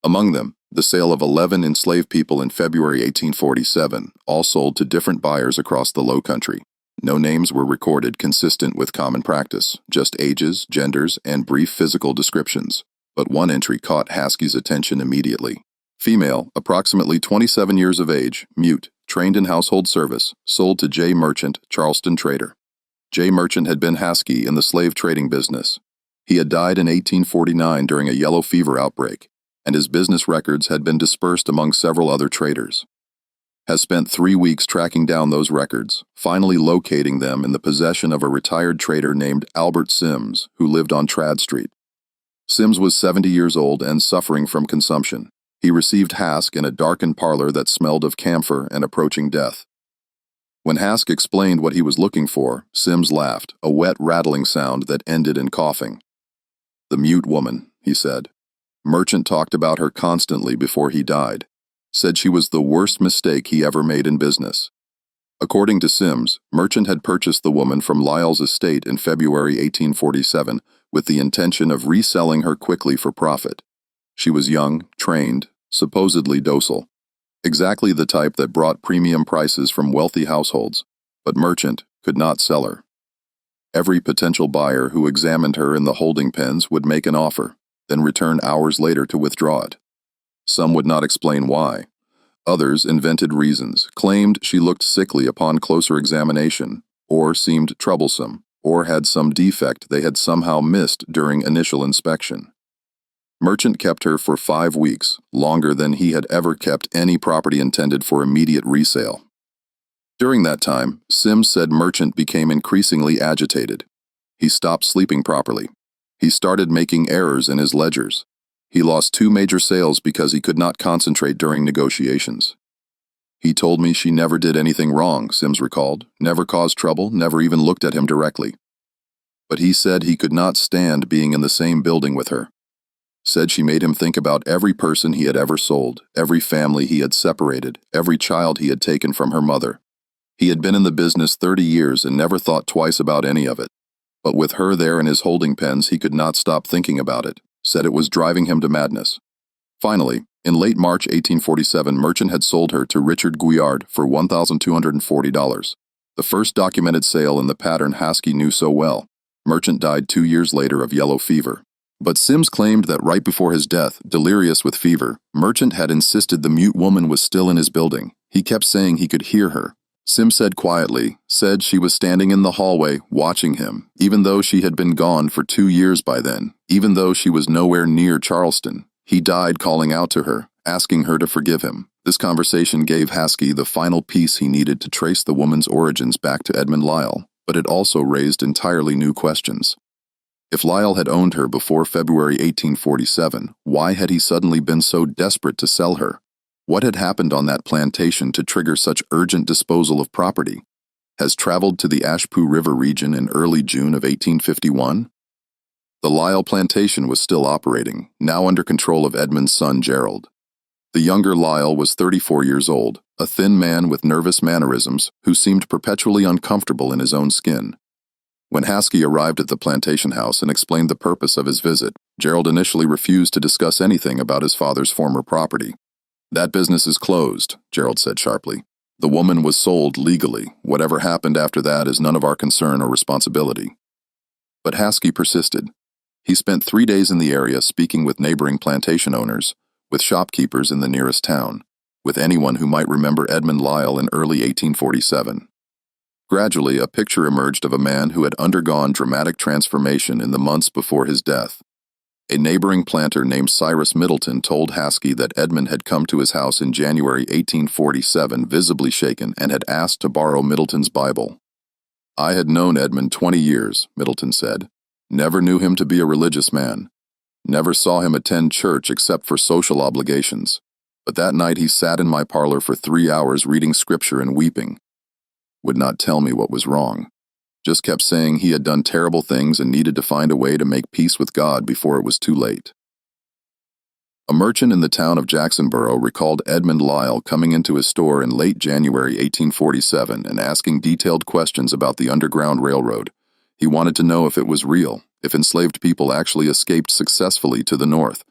Among them, the sale of 11 enslaved people in February 1847, all sold to different buyers across the Low Country. No names were recorded consistent with common practice, just ages, genders, and brief physical descriptions. But one entry caught Haskey's attention immediately. Female, approximately 27 years of age, mute, trained in household service, sold to J. Merchant, Charleston trader. J. Merchant had been Haskey in the slave trading business. He had died in 1849 during a yellow fever outbreak, and his business records had been dispersed among several other traders. Has spent 3 weeks tracking down those records, finally locating them in the possession of a retired trader named Albert Sims, who lived on Trad Street. Sims was 70 years old and suffering from consumption. He received Hask in a darkened parlor that smelled of camphor and approaching death. When Hask explained what he was looking for, Sims laughed, a wet, rattling sound that ended in coughing. "The mute woman," he said. Merchant talked about her constantly before he died. Said she was the worst mistake he ever made in business. According to Sims, Merchant had purchased the woman from Lyle's estate in February 1847 with the intention of reselling her quickly for profit. She was young, trained, supposedly docile. Exactly the type that brought premium prices from wealthy households, but Merchant could not sell her. Every potential buyer who examined her in the holding pens would make an offer, then return hours later to withdraw it. Some would not explain why. Others invented reasons, claimed she looked sickly upon closer examination, or seemed troublesome, or had some defect they had somehow missed during initial inspection. Merchant kept her for 5 weeks, longer than he had ever kept any property intended for immediate resale. During that time, Sims said Merchant became increasingly agitated. He stopped sleeping properly. He started making errors in his ledgers. He lost 2 major sales because he could not concentrate during negotiations. He told me she never did anything wrong, Sims recalled, never caused trouble, never even looked at him directly. But he said he could not stand being in the same building with her. Said she made him think about every person he had ever sold, every family he had separated, every child he had taken from her mother. He had been in the business 30 years and never thought twice about any of it. But with her there in his holding pens, he could not stop thinking about it. Said it was driving him to madness. Finally, in late March 1847, Merchant had sold her to Richard Gouillard for $1,240. The first documented sale in the pattern Haskey knew so well. Merchant died 2 years later of yellow fever. But Sims claimed that right before his death, delirious with fever, Merchant had insisted the mute woman was still in his building. He kept saying he could hear her. Sims said quietly, said she was standing in the hallway, watching him, even though she had been gone for 2 years by then, even though she was nowhere near Charleston. He died calling out to her, asking her to forgive him. This conversation gave Haskey the final piece he needed to trace the woman's origins back to Edmund Lyle, but it also raised entirely new questions. If Lyle had owned her before February 1847, why had he suddenly been so desperate to sell her? What had happened on that plantation to trigger such urgent disposal of property? Has traveled to the Ashpoo River region in early June of 1851? The Lyle plantation was still operating, now under control of Edmund's son Gerald. The younger Lyle was 34 years old, a thin man with nervous mannerisms who seemed perpetually uncomfortable in his own skin. When Haskey arrived at the plantation house and explained the purpose of his visit, Gerald initially refused to discuss anything about his father's former property. "That business is closed," Gerald said sharply. "The woman was sold legally. Whatever happened after that is none of our concern or responsibility." But Haskey persisted. He spent 3 days in the area speaking with neighboring plantation owners, with shopkeepers in the nearest town, with anyone who might remember Edmund Lyle in early 1847. Gradually, a picture emerged of a man who had undergone dramatic transformation in the months before his death. A neighboring planter named Cyrus Middleton told Haskell that Edmund had come to his house in January 1847 visibly shaken and had asked to borrow Middleton's Bible. "I had known Edmund 20 years, Middleton said. Never knew him to be a religious man. Never saw him attend church except for social obligations. But that night he sat in my parlor for 3 hours reading scripture and weeping. Would not tell me what was wrong. Just kept saying he had done terrible things and needed to find a way to make peace with God before it was too late." A merchant in the town of Jacksonboro recalled Edmund Lyle coming into his store in late January 1847 and asking detailed questions about the Underground Railroad. He wanted to know if it was real, if enslaved people actually escaped successfully to the north.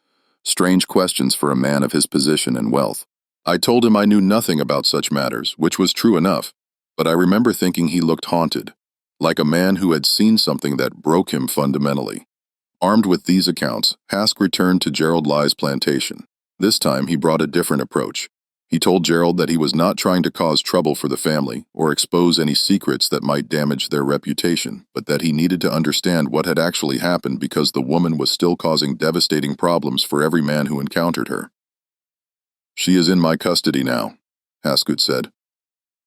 Strange questions for a man of his position and wealth. I told him I knew nothing about such matters, which was true enough, but I remember thinking he looked haunted, like a man who had seen something that broke him fundamentally. Armed with these accounts, Hask returned to Gerald Lyle's plantation. This time he brought a different approach. He told Gerald that he was not trying to cause trouble for the family or expose any secrets that might damage their reputation, but that he needed to understand what had actually happened because the woman was still causing devastating problems for every man who encountered her. "She is in my custody now," Haskell said.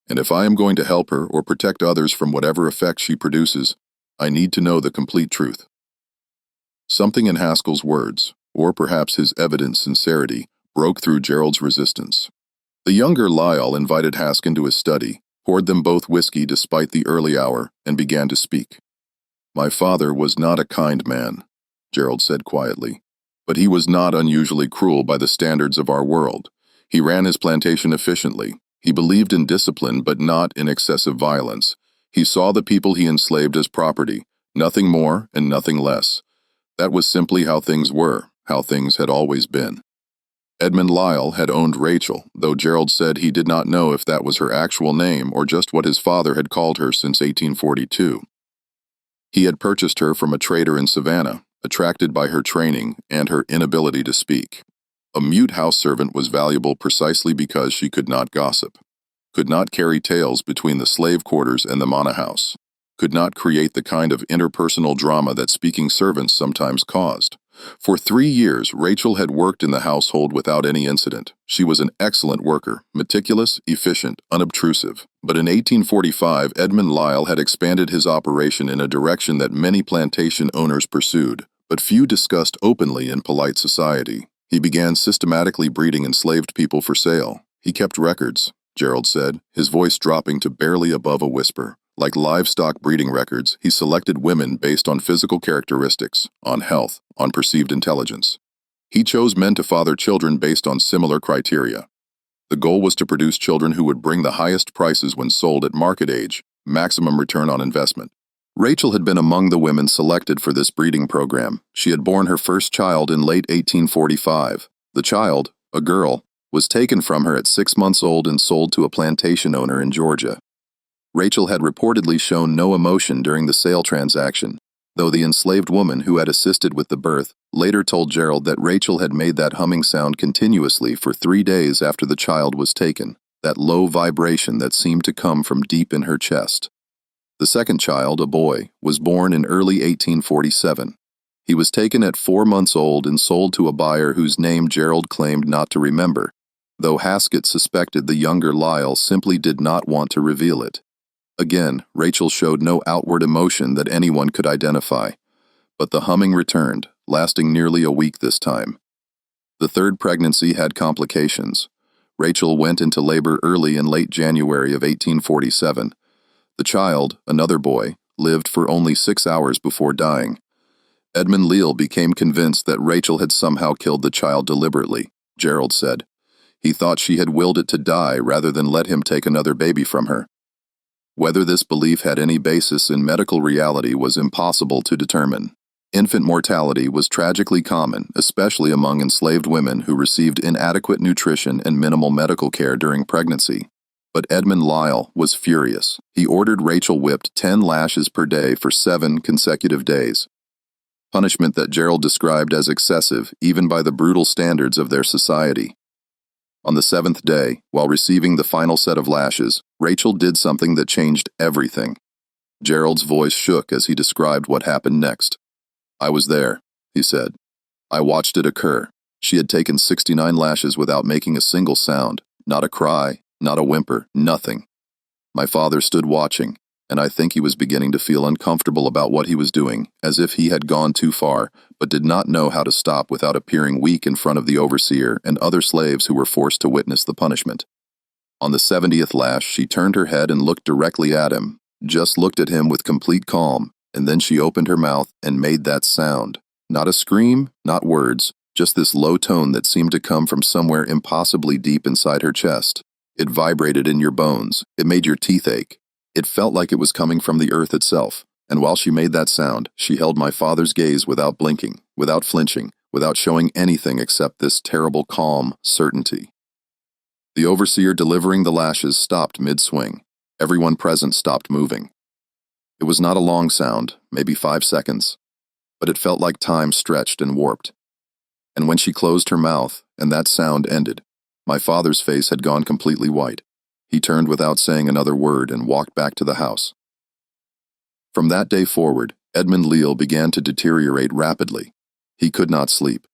"And if I am going to help her or protect others from whatever effect she produces, I need to know the complete truth." Something in Haskell's words, or perhaps his evident sincerity, broke through Gerald's resistance. The younger Lyle invited Hask into his study, poured them both whiskey despite the early hour, and began to speak. "My father was not a kind man," Gerald said quietly, "but he was not unusually cruel by the standards of our world. He ran his plantation efficiently. He believed in discipline but not in excessive violence. He saw the people he enslaved as property, nothing more and nothing less. That was simply how things were, how things had always been." Edmund Lyle had owned Rachel, though Gerald said he did not know if that was her actual name or just what his father had called her since 1842. He had purchased her from a trader in Savannah, attracted by her training and her inability to speak. A mute house servant was valuable precisely because she could not gossip, could not carry tales between the slave quarters and the manor house, could not create the kind of interpersonal drama that speaking servants sometimes caused. For 3 years, Rachel had worked in the household without any incident. She was an excellent worker, meticulous, efficient, unobtrusive. But in 1845, Edmund Lyle had expanded his operation in a direction that many plantation owners pursued, but few discussed openly in polite society. He began systematically breeding enslaved people for sale. He kept records, Gerald said, his voice dropping to barely above a whisper. Like livestock breeding records, he selected women based on physical characteristics, on health, on perceived intelligence. He chose men to father children based on similar criteria. The goal was to produce children who would bring the highest prices when sold at market age, maximum return on investment. Rachel had been among the women selected for this breeding program. She had borne her first child in late 1845. The child, a girl, was taken from her at 6 months old and sold to a plantation owner in Georgia. Rachel had reportedly shown no emotion during the sale transaction, though the enslaved woman who had assisted with the birth later told Gerald that Rachel had made that humming sound continuously for 3 days after the child was taken, that low vibration that seemed to come from deep in her chest. The second child, a boy, was born in early 1847. He was taken at 4 months old and sold to a buyer whose name Gerald claimed not to remember, though Haskett suspected the younger Lyle simply did not want to reveal it. Again, Rachel showed no outward emotion that anyone could identify, but the humming returned, lasting nearly a week this time. The third pregnancy had complications. Rachel went into labor early in late January of 1847. The child, another boy, lived for only 6 hours before dying. Edmund Lyle became convinced that Rachel had somehow killed the child deliberately, Gerald said. He thought she had willed it to die rather than let him take another baby from her. Whether this belief had any basis in medical reality was impossible to determine. Infant mortality was tragically common, especially among enslaved women who received inadequate nutrition and minimal medical care during pregnancy. But Edmund Lyle was furious. He ordered Rachel whipped 10 lashes per day for 7 consecutive days. punishment that Gerald described as excessive even by the brutal standards of their society. On the seventh day, while receiving the final set of lashes, Rachel did something that changed everything. Gerald's voice shook as he described what happened next. "I was there," he said. "I watched it occur. She had taken 69 lashes without making a single sound, not a cry, not a whimper, nothing. My father stood watching, and I think he was beginning to feel uncomfortable about what he was doing, as if he had gone too far, but did not know how to stop without appearing weak in front of the overseer and other slaves who were forced to witness the punishment. On the 70th lash, she turned her head and looked directly at him, just looked at him with complete calm, and then she opened her mouth and made that sound. Not a scream, not words, just this low tone that seemed to come from somewhere impossibly deep inside her chest. It vibrated in your bones. It made your teeth ache. It felt like it was coming from the earth itself. And while she made that sound, she held my father's gaze without blinking, without flinching, without showing anything except this terrible calm certainty. The overseer delivering the lashes stopped mid-swing. Everyone present stopped moving. It was not a long sound, maybe 5 seconds, but it felt like time stretched and warped. And when she closed her mouth, and that sound ended, my father's face had gone completely white. He turned without saying another word and walked back to the house. From that day forward, Edmund Leal began to deteriorate rapidly. He could not sleep.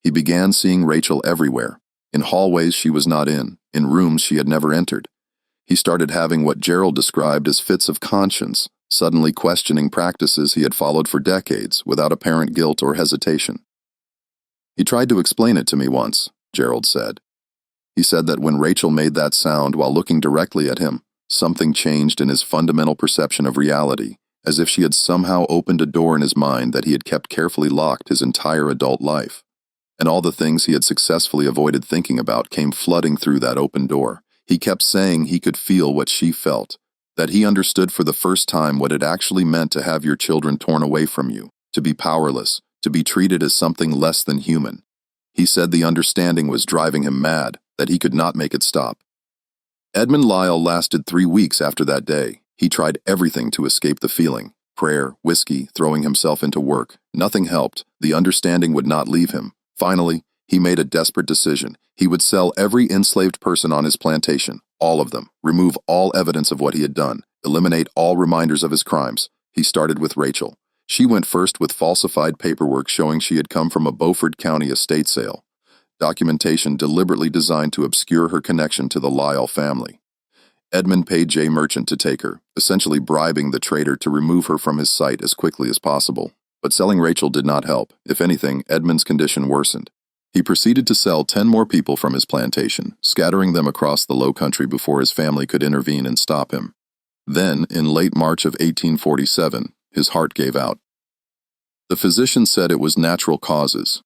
He began seeing Rachel everywhere, in hallways she was not in rooms she had never entered. He started having what Gerald described as fits of conscience, suddenly questioning practices he had followed for decades without apparent guilt or hesitation. "He tried to explain it to me once," Gerald said. He said that when Rachel made that sound while looking directly at him, something changed in his fundamental perception of reality, as if she had somehow opened a door in his mind that he had kept carefully locked his entire adult life. And all the things he had successfully avoided thinking about came flooding through that open door. He kept saying he could feel what she felt, that he understood for the first time what it actually meant to have your children torn away from you, to be powerless, to be treated as something less than human. He said the understanding was driving him mad, that he could not make it stop. Edmund Lyle lasted 3 weeks after that day. He tried everything to escape the feeling. Prayer, whiskey, throwing himself into work. Nothing helped. The understanding would not leave him. Finally, he made a desperate decision. He would sell every enslaved person on his plantation, all of them, remove all evidence of what he had done, eliminate all reminders of his crimes. He started with Rachel. She went first with falsified paperwork showing she had come from a Beaufort County estate sale, documentation deliberately designed to obscure her connection to the Lyle family. Edmund paid J. Merchant to take her, essentially bribing the trader to remove her from his sight as quickly as possible. But selling Rachel did not help. If anything, Edmund's condition worsened. He proceeded to sell 10 more people from his plantation, scattering them across the low country before his family could intervene and stop him. Then, in late March of 1847, his heart gave out. The physician said it was natural causes.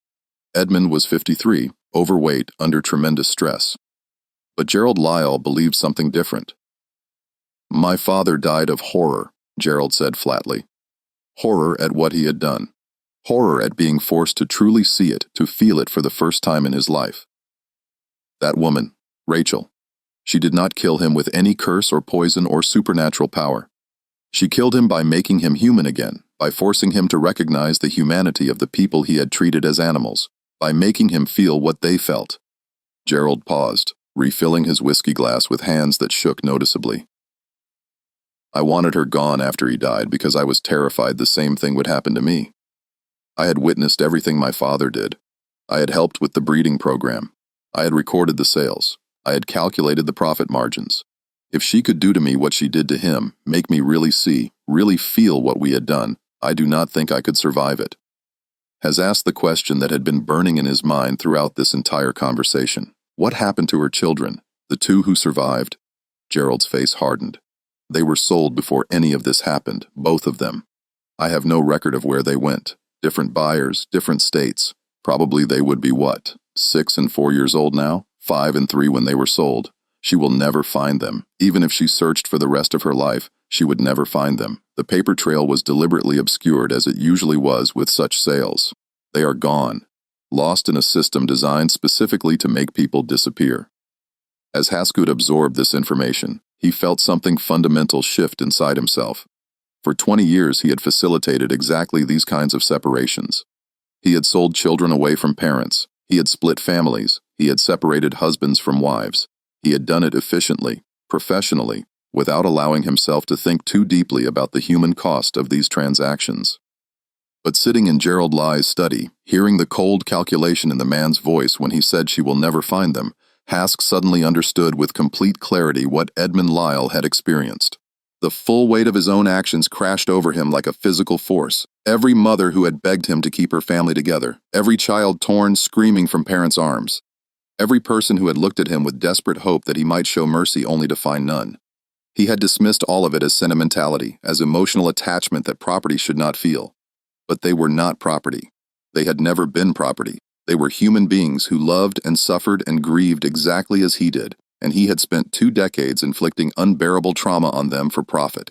Edmund was 53, overweight, under tremendous stress. But Gerald Lyle believed something different. "My father died of horror," Gerald said flatly. Horror at what he had done. Horror at being forced to truly see it, to feel it for the first time in his life. That woman, Rachel, she did not kill him with any curse or poison or supernatural power. She killed him by making him human again, by forcing him to recognize the humanity of the people he had treated as animals, by making him feel what they felt. Gerald paused, refilling his whiskey glass with hands that shook noticeably. "I wanted her gone after he died because I was terrified the same thing would happen to me. I had witnessed everything my father did. I had helped with the breeding program. I had recorded the sales. I had calculated the profit margins. If she could do to me what she did to him, make me really see, really feel what we had done, I do not think I could survive it." Has asked the question that had been burning in his mind throughout this entire conversation. What happened to her children, the 2 who survived? Gerald's face hardened. They were sold before any of this happened, both of them. I have no record of where they went. Different buyers, different states. Probably they would be what, 6 and 4 years old now? 5 and 3 when they were sold. She will never find them. Even if she searched for the rest of her life, she would never find them. The paper trail was deliberately obscured as it usually was with such sales. They are gone, lost in a system designed specifically to make people disappear. As Haskut absorbed this information, he felt something fundamental shift inside himself. For 20 years, he had facilitated exactly these kinds of separations. He had sold children away from parents. He had split families. He had separated husbands from wives. He had done it efficiently, professionally, without allowing himself to think too deeply about the human cost of these transactions. But sitting in Gerald Lyle's study, hearing the cold calculation in the man's voice when he said she will never find them, Hask suddenly understood with complete clarity what Edmund Lyle had experienced. The full weight of his own actions crashed over him like a physical force. Every mother who had begged him to keep her family together, every child torn, screaming from parents' arms, every person who had looked at him with desperate hope that he might show mercy only to find none. He had dismissed all of it as sentimentality, as emotional attachment that property should not feel. But they were not property. They had never been property. They were human beings who loved and suffered and grieved exactly as he did, and he had spent 2 decades inflicting unbearable trauma on them for profit.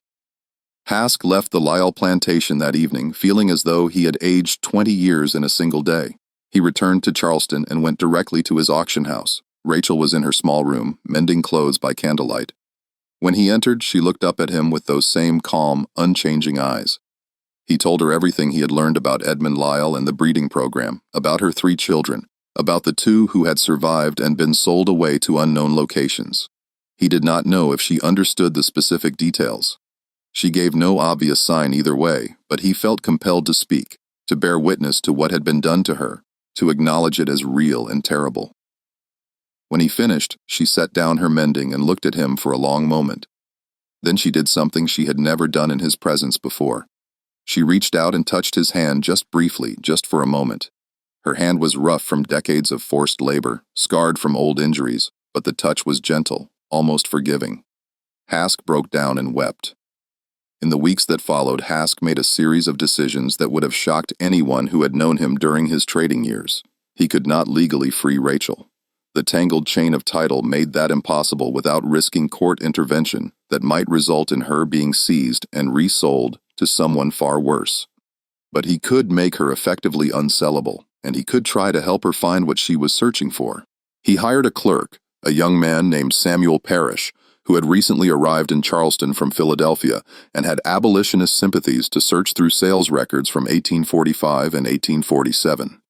Hask left the Lyle plantation that evening feeling as though he had aged 20 years in a single day. He returned to Charleston and went directly to his auction house. Rachel was in her small room, mending clothes by candlelight. When he entered, she looked up at him with those same calm, unchanging eyes. He told her everything he had learned about Edmund Lyle and the breeding program, about her 3 children, about the 2 who had survived and been sold away to unknown locations. He did not know if she understood the specific details. She gave no obvious sign either way, but he felt compelled to speak, to bear witness to what had been done to her, to acknowledge it as real and terrible. When he finished, she set down her mending and looked at him for a long moment. Then she did something she had never done in his presence before. She reached out and touched his hand just briefly, just for a moment. Her hand was rough from decades of forced labor, scarred from old injuries, but the touch was gentle, almost forgiving. Hask broke down and wept. In the weeks that followed, Hask made a series of decisions that would have shocked anyone who had known him during his trading years. He could not legally free Rachel. The tangled chain of title made that impossible without risking court intervention that might result in her being seized and resold to someone far worse. But he could make her effectively unsellable, and he could try to help her find what she was searching for. He hired a clerk, a young man named Samuel Parrish, who had recently arrived in Charleston from Philadelphia and had abolitionist sympathies, to search through sales records from 1845 and 1847.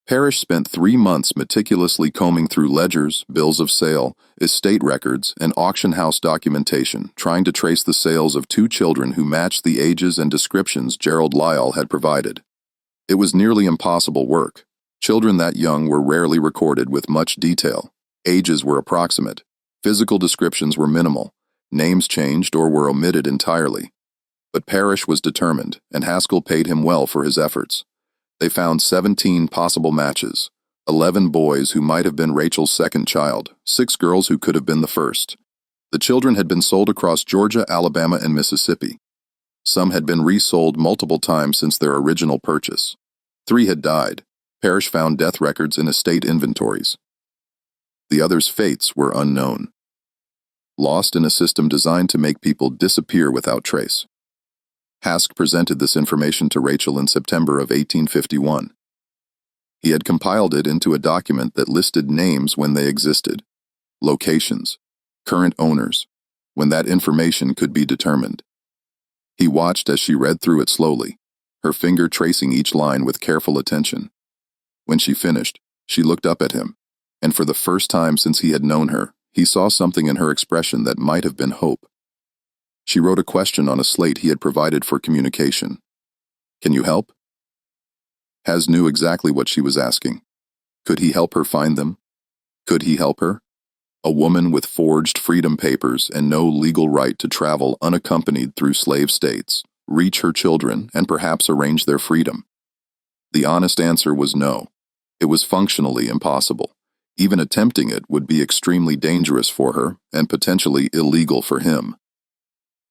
Parrish spent 3 months meticulously combing through ledgers, bills of sale, estate records, and auction house documentation, trying to trace the sales of 2 children who matched the ages and descriptions Gerald Lyle had provided. It was nearly impossible work. Children that young were rarely recorded with much detail. Ages were approximate. Physical descriptions were minimal. Names changed or were omitted entirely. But Parrish was determined, and Haskell paid him well for his efforts. They found 17 possible matches, 11 boys who might have been Rachel's second child, 6 girls who could have been the first. The children had been sold across Georgia, Alabama, and Mississippi. Some had been resold multiple times since their original purchase. 3 had died. Parrish found death records in estate inventories. The others' fates were unknown. Lost in a system designed to make people disappear without trace. Hask presented this information to Rachel in September of 1851. He had compiled it into a document that listed names when they existed, locations, current owners, when that information could be determined. He watched as she read through it slowly, her finger tracing each line with careful attention. When she finished, she looked up at him, and for the first time since he had known her, he saw something in her expression that might have been hope. She wrote a question on a slate he had provided for communication. "Can you help?" Has knew exactly what she was asking. Could he help her find them? Could he help her? A woman with forged freedom papers and no legal right to travel unaccompanied through slave states, reach her children, and perhaps arrange their freedom. The honest answer was no. It was functionally impossible. Even attempting it would be extremely dangerous for her and potentially illegal for him.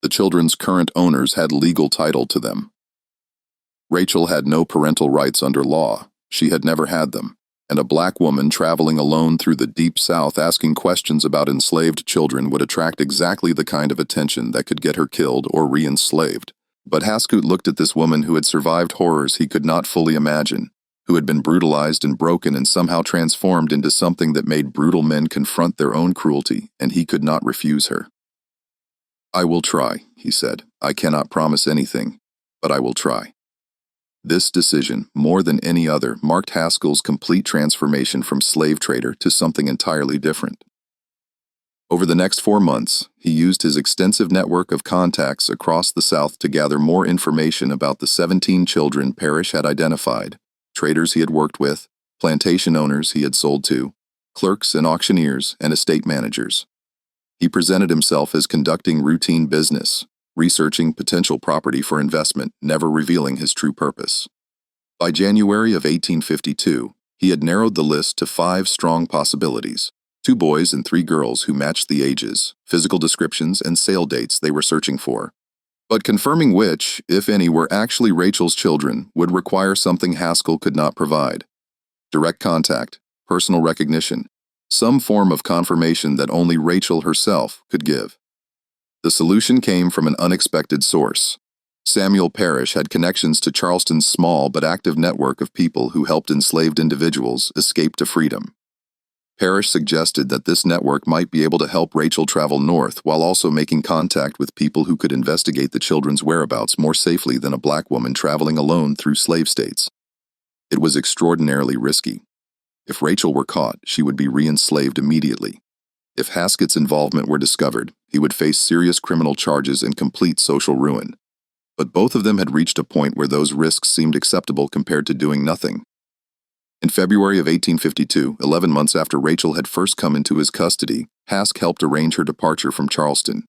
The children's current owners had legal title to them. Rachel had no parental rights under law. She had never had them, and a black woman traveling alone through the Deep South asking questions about enslaved children would attract exactly the kind of attention that could get her killed or re-enslaved. But Haskut looked at this woman who had survived horrors he could not fully imagine, who had been brutalized and broken and somehow transformed into something that made brutal men confront their own cruelty, and he could not refuse her. "I will try," he said. "I cannot promise anything, but I will try." This decision, more than any other, marked Haskell's complete transformation from slave trader to something entirely different. Over the next 4 months, he used his extensive network of contacts across the South to gather more information about the 17 children Parrish had identified, traders he had worked with, plantation owners he had sold to, clerks and auctioneers, and estate managers. He presented himself as conducting routine business, researching potential property for investment, never revealing his true purpose. By January of 1852, he had narrowed the list to 5 strong possibilities: 2 boys and 3 girls who matched the ages, physical descriptions, and sale dates they were searching for. But confirming which, if any, were actually Rachel's children would require something Haskell could not provide: direct contact, personal recognition, some form of confirmation that only Rachel herself could give. The solution came from an unexpected source. Samuel Parrish had connections to Charleston's small but active network of people who helped enslaved individuals escape to freedom. Parrish suggested that this network might be able to help Rachel travel north while also making contact with people who could investigate the children's whereabouts more safely than a black woman traveling alone through slave states. It was extraordinarily risky. If Rachel were caught, she would be re-enslaved immediately. If Haskett's involvement were discovered, he would face serious criminal charges and complete social ruin. But both of them had reached a point where those risks seemed acceptable compared to doing nothing. In February of 1852, 11 months after Rachel had first come into his custody, Hask helped arrange her departure from Charleston.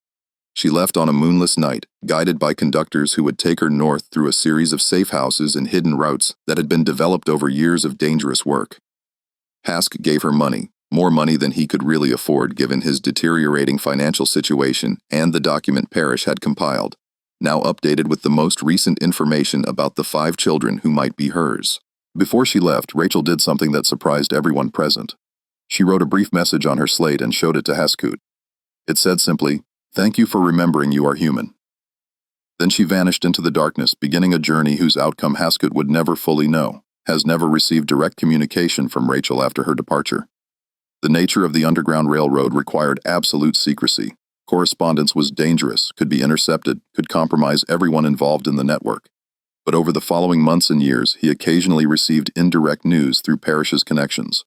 She left on a moonless night, guided by conductors who would take her north through a series of safe houses and hidden routes that had been developed over years of dangerous work. Hask gave her money, more money than he could really afford given his deteriorating financial situation and the document Parrish had compiled, now updated with the most recent information about the 5 children who might be hers. Before she left, Rachel did something that surprised everyone present. She wrote a brief message on her slate and showed it to Haskell. It said simply, "Thank you for remembering you are human." Then she vanished into the darkness, beginning a journey whose outcome Haskell would never fully know. Has never received direct communication from Rachel after her departure. The nature of the Underground Railroad required absolute secrecy. Correspondence was dangerous, could be intercepted, could compromise everyone involved in the network. But over the following months and years, he occasionally received indirect news through Parrish's connections.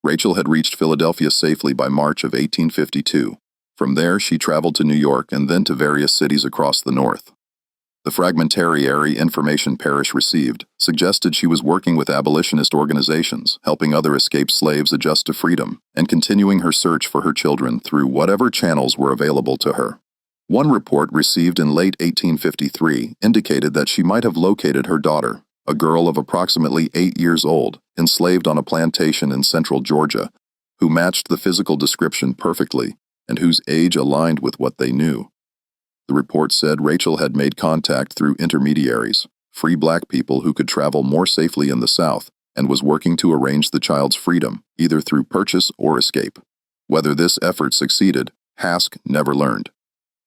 Rachel had reached Philadelphia safely by March of 1852. From there, she traveled to New York and then to various cities across the North. The fragmentary information Parrish received suggested she was working with abolitionist organizations, helping other escaped slaves adjust to freedom, and continuing her search for her children through whatever channels were available to her. One report received in late 1853 indicated that she might have located her daughter, a girl of approximately 8 years old, enslaved on a plantation in central Georgia, who matched the physical description perfectly and whose age aligned with what they knew. The report said Rachel had made contact through intermediaries, free black people who could travel more safely in the South, and was working to arrange the child's freedom, either through purchase or escape. Whether this effort succeeded, Hask never learned.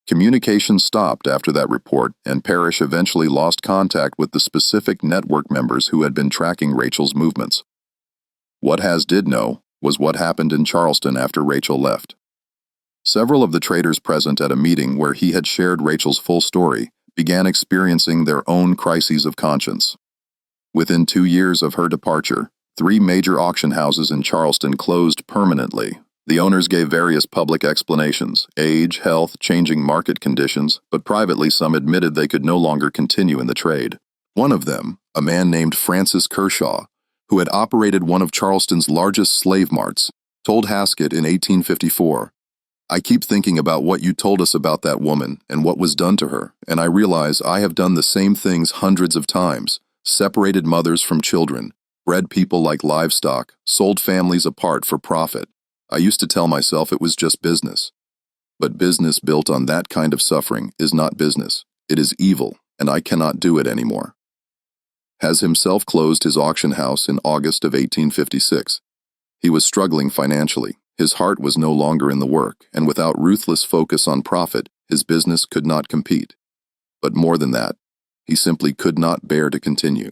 Communication stopped after that report, and Parrish eventually lost contact with the specific network members who had been tracking Rachel's movements. What Has did know was what happened in Charleston after Rachel left. Several of the traders present at a meeting where he had shared Rachel's full story began experiencing their own crises of conscience. Within 2 years of her departure, 3 major auction houses in Charleston closed permanently. The owners gave various public explanations: age, health, changing market conditions, but privately some admitted they could no longer continue in the trade. One of them, a man named Francis Kershaw, who had operated one of Charleston's largest slave marts, told Haskett in 1854, "I keep thinking about what you told us about that woman and what was done to her, and I realize I have done the same things hundreds of times, separated mothers from children, bred people like livestock, sold families apart for profit. I used to tell myself it was just business. But business built on that kind of suffering is not business. It is evil, and I cannot do it anymore." Has himself closed his auction house in August of 1856. He was struggling financially. His heart was no longer in the work, and without ruthless focus on profit, his business could not compete. But more than that, he simply could not bear to continue.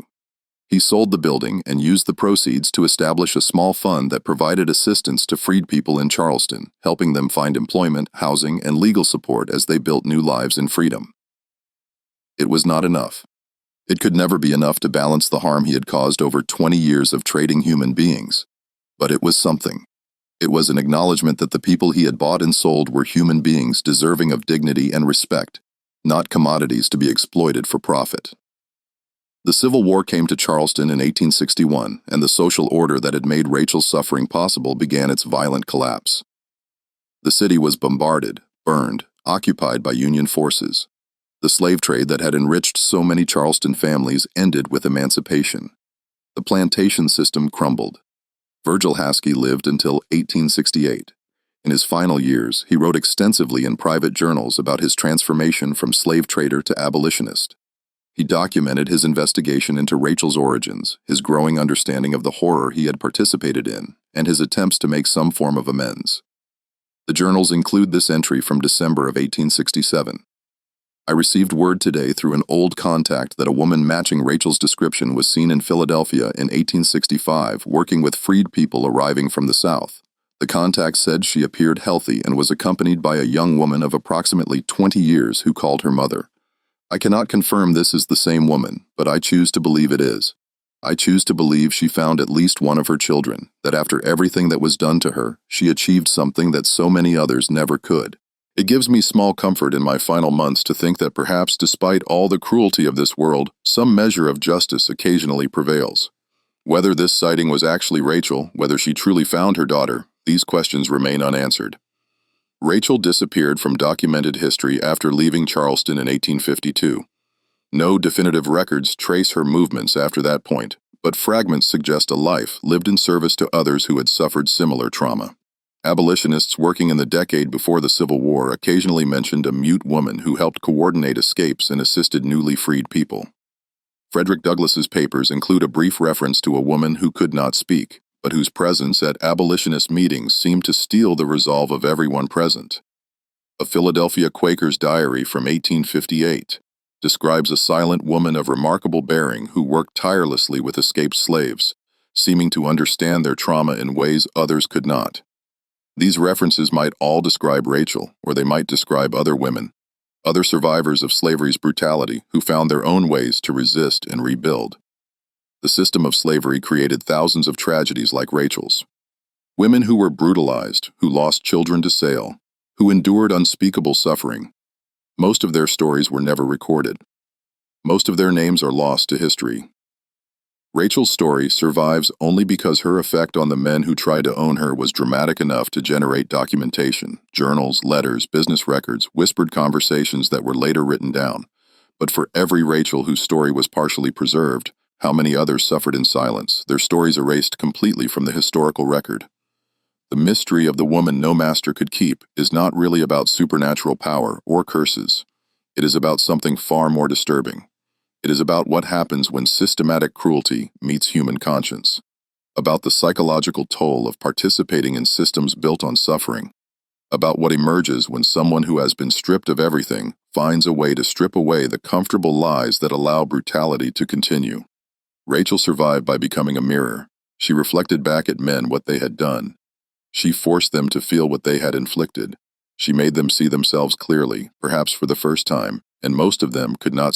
He sold the building and used the proceeds to establish a small fund that provided assistance to freed people in Charleston, helping them find employment, housing, and legal support as they built new lives in freedom. It was not enough. It could never be enough to balance the harm he had caused over 20 years of trading human beings. But it was something. It was an acknowledgement that the people he had bought and sold were human beings deserving of dignity and respect, not commodities to be exploited for profit. The Civil War came to Charleston in 1861, and the social order that had made Rachel's suffering possible began its violent collapse. The city was bombarded, burned, occupied by Union forces. The slave trade that had enriched so many Charleston families ended with emancipation. The plantation system crumbled. Virgil Haskey lived until 1868. In his final years, he wrote extensively in private journals about his transformation from slave trader to abolitionist. He documented his investigation into Rachel's origins, his growing understanding of the horror he had participated in, and his attempts to make some form of amends. The journals include this entry from December of 1867. I received word today through an old contact that a woman matching Rachel's description was seen in Philadelphia in 1865 working with freed people arriving from the South. The contact said she appeared healthy and was accompanied by a young woman of approximately 20 years who called her mother. I cannot confirm this is the same woman, but I choose to believe it is. I choose to believe she found at least one of her children, that after everything that was done to her, she achieved something that so many others never could. It gives me small comfort in my final months to think that perhaps despite all the cruelty of this world, some measure of justice occasionally prevails. Whether this sighting was actually Rachel, whether she truly found her daughter, these questions remain unanswered. Rachel disappeared from documented history after leaving Charleston in 1852. No definitive records trace her movements after that point, but fragments suggest a life lived in service to others who had suffered similar trauma. Abolitionists working in the decade before the Civil War occasionally mentioned a mute woman who helped coordinate escapes and assisted newly freed people. Frederick Douglass's papers include a brief reference to a woman who could not speak, but whose presence at abolitionist meetings seemed to steel the resolve of everyone present. A Philadelphia Quaker's diary from 1858 describes a silent woman of remarkable bearing who worked tirelessly with escaped slaves, seeming to understand their trauma in ways others could not. These references might all describe Rachel, or they might describe other women, other survivors of slavery's brutality who found their own ways to resist and rebuild. The system of slavery created thousands of tragedies like Rachel's. Women who were brutalized, who lost children to sale, who endured unspeakable suffering. Most of their stories were never recorded. Most of their names are lost to history. Rachel's story survives only because her effect on the men who tried to own her was dramatic enough to generate documentation, journals, letters, business records, whispered conversations that were later written down. But for every Rachel whose story was partially preserved, how many others suffered in silence, their stories erased completely from the historical record? The mystery of the woman no master could keep is not really about supernatural power or curses. It is about something far more disturbing. It is about what happens when systematic cruelty meets human conscience, about the psychological toll of participating in systems built on suffering, about what emerges when someone who has been stripped of everything finds a way to strip away the comfortable lies that allow brutality to continue. Rachel survived by becoming a mirror. She reflected back at men what they had done. She forced them to feel what they had inflicted. She made them see themselves clearly, perhaps for the first time, and most of them could not